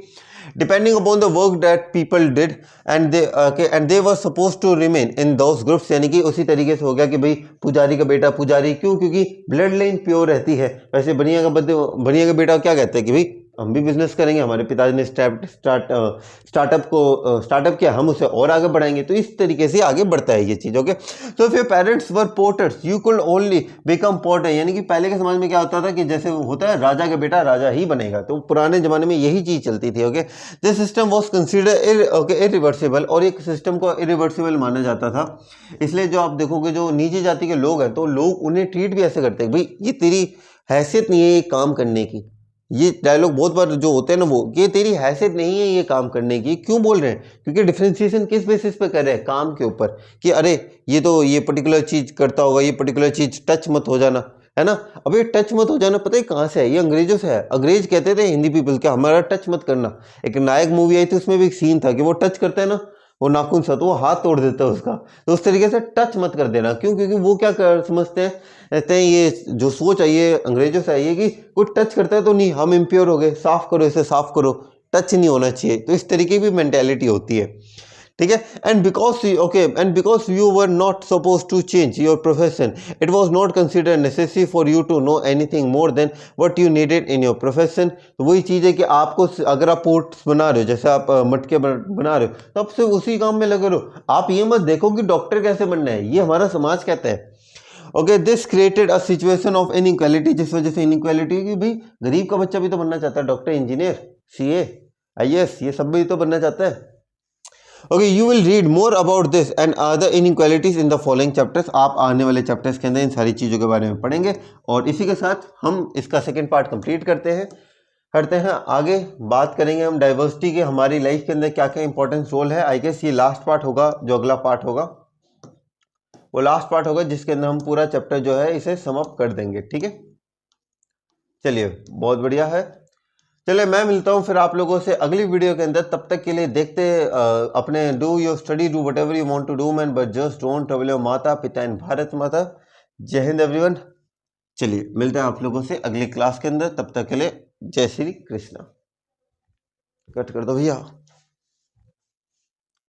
depending upon the work that people did and they were suppose to remain in those groups. यानी कि उसी तरीके से हो गया कि भाई पुजारी का बेटा पुजारी, क्यों? क्योंकि ब्लड लाइन प्योर रहती है। वैसे बनिया का बेटा क्या कहते हैं कि भाई हम भी बिजनेस करेंगे, हमारे पिताजी ने स्टार्टअप किया, हम उसे और आगे बढ़ाएंगे। तो इस तरीके से आगे बढ़ता है ये चीज। Okay, so if your parents were porters you could only become porter. यानी कि पहले के समाज में क्या होता था कि जैसे होता है राजा का बेटा राजा ही बनेगा, तो पुराने जमाने में यही चीज चलती थी। Okay, this system was consider irreversible, और एक सिस्टम को इरिवर्सिबल माना जाता था। इसलिए जो आप देखोगे जो नीची जाति के लोग हैं तो लोग उन्हें ट्रीट भी ऐसे करते हैं, भाई ये तेरी हैसियत नहीं है ये काम करने की। ये डायलॉग बहुत बार जो होते हैं ना, वो ये तेरी हैसियत नहीं है ये काम करने की। क्यों बोल रहे हैं? क्योंकि डिफरेंशिएशन किस बेसिस पे कर रहे हैं? काम के ऊपर, कि अरे ये तो ये पर्टिकुलर चीज करता होगा, ये पर्टिकुलर चीज टच मत हो जाना, है ना। अब ये टच मत हो जाना पता है कहाँ से है? ये अंग्रेजों से है। अंग्रेज कहते थे हिंदी पीपल के हमारा टच मत करना। एक नायक मूवी आई थी, उसमें भी एक सीन था कि वो टच करता है ना, वो नाखून सा, तो वो हाथ तोड़ देता है उसका। तो उस तरीके से टच मत कर देना। क्यों? क्योंकि वो क्या समझते हैं, कहते हैं ये जो सोच आई है अंग्रेजों से आई है कि कोई टच करता है तो नहीं, हम इम्प्योर हो गए, साफ करो इसे, साफ करो, टच नहीं होना चाहिए। तो इस तरीके की मेंटेलिटी होती है। ठीक है, and because you were not suppose to change your profession, it was not consider necessary for you to know anything more than what you needed in your profession. तो वही चीज़ है कि आपको अगर आप पोर्ट्स बना रहे हो, जैसे आप मटके बना रहे हो, तो आप सिर्फ उसी काम में लगे रहो। आप ये मत देखो कि डॉक्टर कैसे बनना है, ये हमारा समाज कहता है। Okay, this created a situation of inequality, जिस वजह से इनइक्वालिटी की भाई गरीब का बच्चा भी तो बनना चाहता है, डॉक्टर, इंजीनियर, सीए, आईएएस, ये सब भी तो बनना चाहता है। Okay, you will read more about this and other inequalities in the following chapters. आप आने वाले चैप्टर्स के अंदर इन सारी चीज़ों के बारे में पढ़ेंगे। और इसी के साथ हम इसका सेकेंड पार्ट कंप्लीट करते हैं आगे बात करेंगे हम डाइवर्सिटी के हमारी लाइफ के अंदर क्या क्या इंपॉर्टेंस रोल है। आई गेस ये लास्ट पार्ट होगा, जो अगला पार्ट होगा वो लास्ट पार्ट होगा, जिसके अंदर हम पूरा चैप्टर जो है इसे सम अप कर देंगे। ठीक है, चलिए, बहुत बढ़िया है। चलिए, मैं मिलता हूँ फिर आप लोगों से अगली वीडियो के अंदर। तब तक के लिए देखते अपने do your study, do whatever you want to do man, but just don't trouble your माता पिता एंड भारत माता। जय हिंद एवरीवन। चलिए, मिलते हैं आप लोगों से अगली क्लास के अंदर। तब तक के लिए जय श्री कृष्णा। कट कर दो भैया।